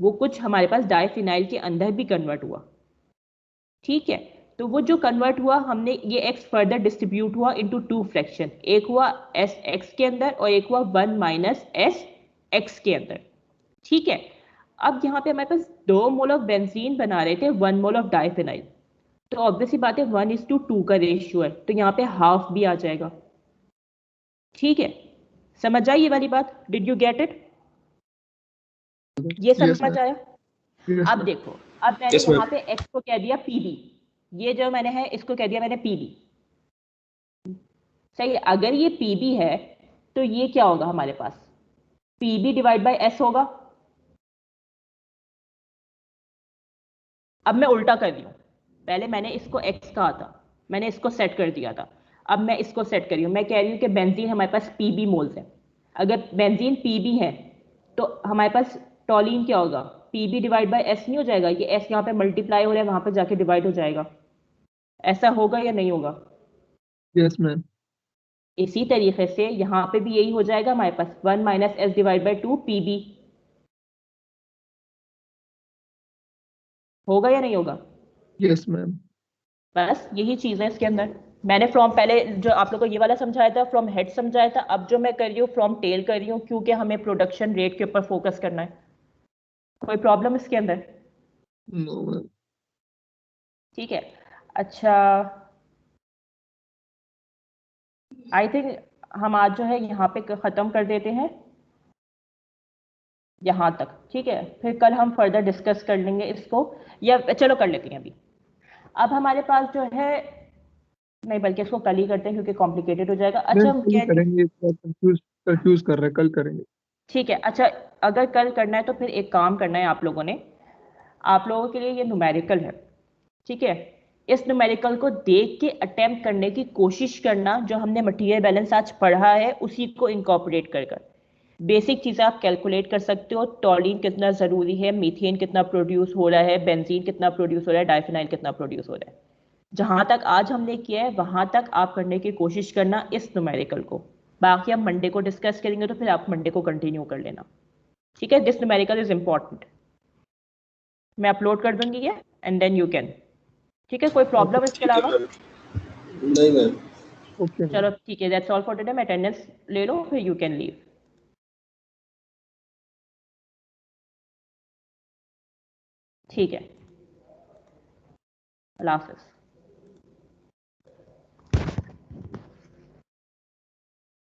वो कुछ हमारे पास डाइफिनाइल के अंदर भी कन्वर्ट हुआ, ठीक है। तो वो जो कन्वर्ट हुआ, हमने ये x फर्दर डिस्ट्रीब्यूट हुआ इनटू 2 फ्रैक्शन, एक हुआ एस एक्स के अंदर और एक हुआ 1 माइनस एस एक्स के अंदर, ठीक है। अब यहाँ पे हमारे पास 2 मोल ऑफ बेंजीन बना रहे थे 1 मोल ऑफ डाइफिनाइल, तो ऑब्वियसली बात है 1:2 का रेशियो है, तो यहाँ पे हाफ भी आ जाएगा, ठीक है। समझ आई ये वाली बात, डिड यू गेट इट? ये समझ आया? अब देखो, अब मैंने Yes, ma'am. यहाँ पे x को कह दिया pb, ये जो मैंने है इसको कह दिया मैंने pb, सही है। अगर ये pb है तो ये क्या होगा हमारे पास, pb डिवाइड बाय s होगा। अब मैं उल्टा कर रही हूँ, पहले मैंने इसको x कहा था, मैंने इसको सेट कर दिया था, अब मैं इसको सेट कर रही हूँ, मैं कह रही हूँ कि बेंजीन हमारे पास pb मोल्स है। अगर बेंजीन pb है तो हमारे पास टॉलिन क्या होगा, pb डिवाइड बाय s नहीं हो जाएगा, ये s यहाँ पे मल्टीप्लाई हो रहा है, वहां पे जाके डिवाइड हो जाएगा, ऐसा होगा या नहीं होगा? Yes ma'am. इसी तरीके से यहाँ पे भी यही हो जाएगा हमारे पास, 1 minus S divide by 2 PB, होगा या नहीं होगा? Yes ma'am. बस यही चीज है इसके अंदर। मैंने फ्रॉम पहले जो आप लोगों को ये वाला समझाया था, फ्रॉम हेड समझाया था, अब जो मैं कर रही हूँ फ्रॉम टेल कर रही हूँ, क्योंकि हमें प्रोडक्शन रेट के ऊपर फोकस करना है। कोई प्रॉब्लम इसके अंदर? No ma'am. ठीक है, अच्छा, आई थिंक हम आज जो है यहाँ पे ख़त्म कर देते हैं, यहाँ तक, ठीक है, फिर कल हम फर्दर डिस्कस कर लेंगे इसको, या चलो कर लेते हैं अभी। अब हमारे पास जो है, नहीं बल्कि इसको कल ही करते हैं क्योंकि कॉम्प्लिकेटेड हो जाएगा। अच्छा, हम कल क्या करेंगे, कंफ्यूज कर रहे हैं, कल करेंगे। ठीक है, अच्छा, अगर कल करना है तो फिर एक काम करना है आप लोगों ने, आप लोगों के लिए ये न्यूमेरिकल है, ठीक है, इस न्यूमेरिकल को देख के अटेम्प्ट करने की कोशिश करना, जो हमने मटेरियल बैलेंस आज पढ़ा है उसी को इनकॉर्पोरेट कर कर, बेसिक चीज़ें आप कैलकुलेट कर सकते हो, टॉलिन कितना ज़रूरी है, मीथेन कितना प्रोड्यूस हो रहा है, बेंजीन कितना प्रोड्यूस हो रहा है, डाइफिनाइल कितना प्रोड्यूस हो रहा है। जहाँ तक आज हमने किया है वहाँ तक आप करने की कोशिश करना इस न्यूमेरिकल को। बाकी हम मंडे को डिस्कस करेंगे, तो फिर आप मंडे को कंटिन्यू कर लेना, ठीक है। दिस न्यूमेरिकल इज इम्पॉर्टेंट, मैं अपलोड कर दूंगी ये, एंड देन यू कैन, ठीक है। कोई प्रॉब्लम इसके ठीक है अलावा? मैम। नहीं मैम। ओके चलो ठीक है, दैट्स ऑल फॉर टुडे। मैं अटेंडेंस ले लो, फिर यू कैन लीव। ठीक है, अल्लाह हाफिज़।